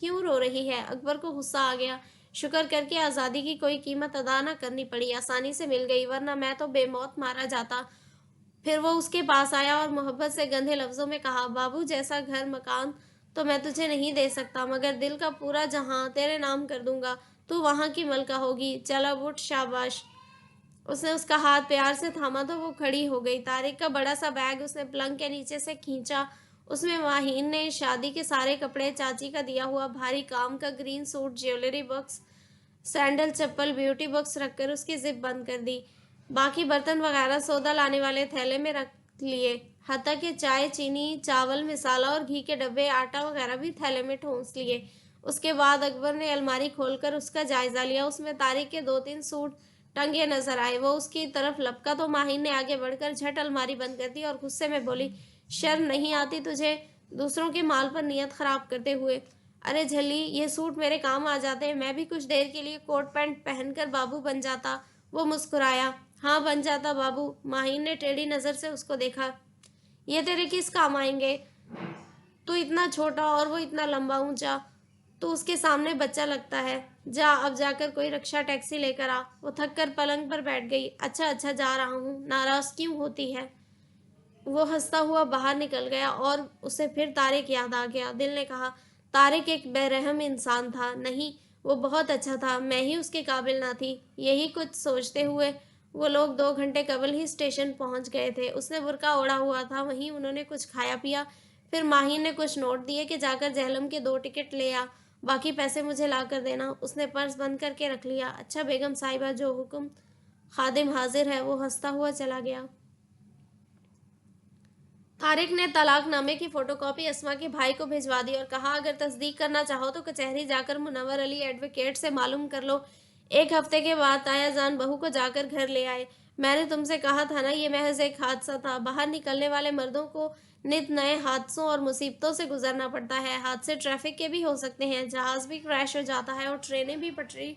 کیوں رو رہی ہے؟ اکبر کو غصہ آ گیا۔ شکر کر کے آزادی کی کوئی قیمت ادا نہ کرنی پڑی، آسانی سے مل گئی، ورنہ میں تو بے موت مارا جاتا۔ پھر وہ اس کے پاس آیا اور محبت سے گندھے لفظوں میں کہا، بابو جیسا گھر مکان تو میں تجھے نہیں دے سکتا، مگر دل کا پورا جہاں تیرے نام کر دوں گا، تو وہاں کی ملکہ ہوگی، چل اب اٹھ، شاباش۔ اس نے اس کا ہاتھ پیار سے تھاما تو وہ کھڑی ہو گئی۔ طارق کا بڑا سا بیگ اس نے پلنگ کے نیچے سے کھینچا، اس میں ماہین نے شادی کے سارے کپڑے، چاچی کا دیا ہوا بھاری کام کا green suit, jewellery box, sandal, چپل، بیوٹی باکس رکھ کر اس کی زپ بند کر دی۔ باقی برتن وغیرہ سودا لانے والے تھیلے میں رکھ لیے، حتیٰ کہ چائے، چینی، چاول، مسالہ اور گھی کے ڈبے، آٹا وغیرہ بھی تھیلے میں ٹھونس لیے۔ اس کے بعد اکبر نے الماری کھول کر اس کا جائزہ لیا، اس میں طارق کے 2-3 سوٹ ٹنگے نظر آئے۔ وہ اس کی طرف لپکا تو ماہین نے آگے بڑھ کر جھٹ الماری بند کر دی اور غصے میں بولی، شرم نہیں آتی تجھے دوسروں کے مال پر نیت خراب کرتے ہوئے؟ ارے جھلی، یہ سوٹ میرے کام آ جاتے، میں بھی کچھ دیر کے لیے کوٹ پینٹ پہن کر بابو بن جاتا۔ وہ مسکرایا، ہاں بن جاتا بابو۔ ماہین نے ٹیڑھی نظر سے اس کو دیکھا، یہ تیرے کس کام آئیں گے؟ تو اتنا چھوٹا اور وہ اتنا لمبا اونچا، تو اس کے سامنے بچہ لگتا ہے۔ جا اب جا کر کوئی رکشا ٹیکسی لے کر آ۔ وہ تھک کر پلنگ پر بیٹھ گئی۔ اچھا اچھا جا رہا ہوں، ناراض کیوں ہوتی ہے؟ وہ ہنستا ہوا باہر نکل گیا اور اسے پھر طارق یاد آ گیا۔ دل نے کہا، طارق ایک بے رحم انسان تھا، نہیں وہ بہت اچھا تھا، میں ہی اس کے قابل نہ تھی۔ یہی کچھ سوچتے ہوئے وہ لوگ 2 گھنٹے قبل ہی اسٹیشن پہنچ گئے تھے۔ اس نے برقع اوڑھا ہوا تھا، وہیں انہوں نے کچھ کھایا پیا، پھر ماہین نے کچھ نوٹ دیے کہ جا کر جہلم کے 2 ٹکٹ لے آ، باقی پیسے مجھے لا کر دینا۔ اس نے پرس بند کر کے رکھ لیا۔ اچھا بیگم صاحبہ، جو حکم، خادم حاضر ہے۔ وہ ہنستا ہوا چلا گیا۔ طارق نے طلاق نامے کی فوٹو کاپی اسما کے بھائی کو بھجوا دی اور کہا، اگر تصدیق کرنا چاہو تو کچہری جا کر منور علی ایڈوکیٹ سے معلوم کر لو۔ 1 ہفتے کے بعد تایا جان بہو کو جا کر گھر لے آئے۔ میں نے تم سے کہا تھا نا، یہ محض ایک حادثہ تھا۔ باہر نکلنے والے مردوں کو نت نئے حادثوں اور مصیبتوں سے گزرنا پڑتا ہے۔ حادثے ٹریفک کے بھی ہو سکتے ہیں، جہاز بھی کریش ہو جاتا ہے اور ٹرینیں بھی پٹری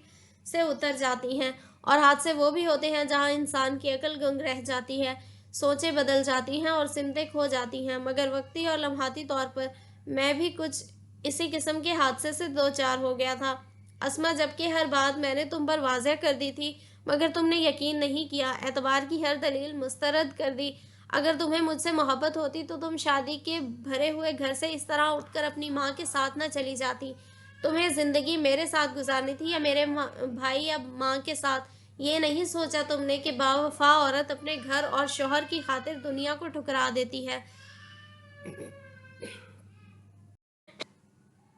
سے اتر جاتی ہیں، اور حادثے وہ بھی ہوتے ہیں جہاں انسان کی عقل گنگ رہ جاتی ہے، سوچیں بدل جاتی ہیں اور سمتیں کھو جاتی ہیں، مگر وقتی اور لمحاتی طور پر میں بھی کچھ اسی قسم کے حادثے سے 2-4 ہو گیا تھا اسما، جبکہ ہر بات میں نے تم پر واضح کر دی تھی، مگر تم نے یقین نہیں کیا، اعتبار کی ہر دلیل مسترد کر دی۔ اگر تمہیں مجھ سے محبت ہوتی تو تم شادی کے بھرے ہوئے گھر سے اس طرح اٹھ کر اپنی ماں کے ساتھ نہ چلی جاتی۔ تمہیں زندگی میرے ساتھ گزارنی تھی یا میرے بھائی یا ماں کے ساتھ؟ یہ نہیں سوچا تم نے کہ باوفا عورت اپنے گھر اور شوہر کی خاطر دنیا کو ٹھکرا دیتی ہے؟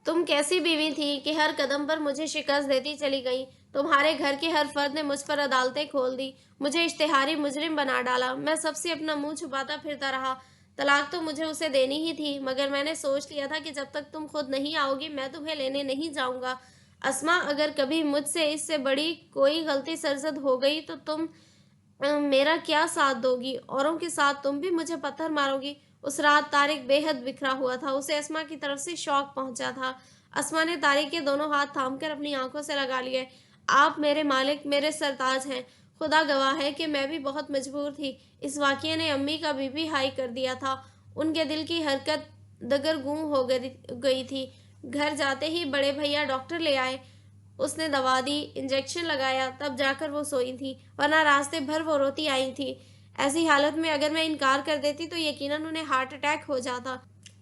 تم کیسی بیوی تھی کہ ہر قدم پر مجھے شکست دیتی چلی گئی؟ تمہارے گھر کے ہر فرد نے مجھ پر عدالتیں کھول دی، مجھے اشتہاری مجرم بنا ڈالا، میں سب سے اپنا منہ چھپاتا پھرتا رہا۔ طلاق تو مجھے اسے دینی ہی تھی، مگر میں نے سوچ لیا تھا کہ جب تک تم خود نہیں آؤ گی میں تمہیں لینے نہیں جاؤں گا۔ اسما، اگر کبھی مجھ سے اس سے بڑی کوئی غلطی سرزد ہو گئی تو تم میرا کیا ساتھ دو گی؟ اوروں کے ساتھ تم بھی مجھے پتھر مارو گی؟ اس رات طارق بے حد بکھرا ہوا تھا، اسے اسما کی طرف سے شوق پہنچا تھا۔ اسما نے طارق کے دونوں ہاتھ تھام کر اپنی آنکھوں سے لگا لیے۔ آپ میرے مالک، میرے سرتاج ہیں، خدا گواہ ہے کہ میں بھی بہت مجبور تھی۔ اس واقعے نے امی کا بی پی ہائی کر دیا تھا، ان کے دل کی حرکت دگرگوں ہو گئی تھی۔ گھر جاتے ہی بڑے بھیا ڈاکٹر لے آئے، اس نے دوا دی، انجیکشن لگایا، تب جا کر وہ سوئی تھی، ورنہ راستے بھر وہ روتی آئی تھی۔ ایسی حالت میں اگر میں انکار کر دیتی تو یقیناً انہیں ہارٹ اٹیک ہو جاتا۔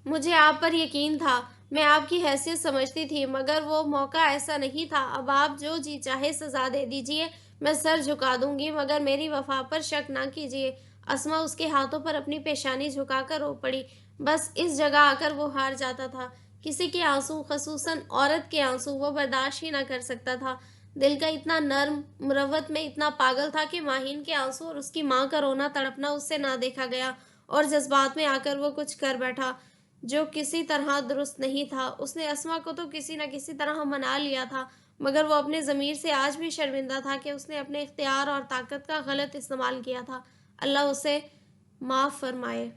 مجھے آپ پر یقین تھا، میں آپ کی حیثیت سمجھتی تھی، مگر وہ موقع ایسا نہیں تھا۔ اب آپ جو جی چاہے سزا دے دیجیے، میں سر جھکا دوں گی، مگر میری وفا پر شک نہ کیجیے۔ اسما اس کے ہاتھوں پر اپنی پیشانی جھکا کر رو پڑی۔ بس اس جگہ آ کر وہ ہار جاتا تھا۔ کسی کے آنسو، خصوصاً عورت کے آنسو، وہ برداشت ہی نہ کر سکتا تھا۔ دل کا اتنا نرم، مروت میں اتنا پاگل تھا کہ ماہین کے آنسو اور اس کی ماں کا رونا تڑپنا اس سے نہ دیکھا گیا، اور جذبات میں آ کر وہ کچھ کر بیٹھا جو کسی طرح درست نہیں تھا۔ اس نے اسما کو تو کسی نہ کسی طرح منا لیا تھا، مگر وہ اپنے ضمیر سے آج بھی شرمندہ تھا کہ اس نے اپنے اختیار اور طاقت کا غلط استعمال کیا تھا۔ اللہ اسے معاف فرمائے۔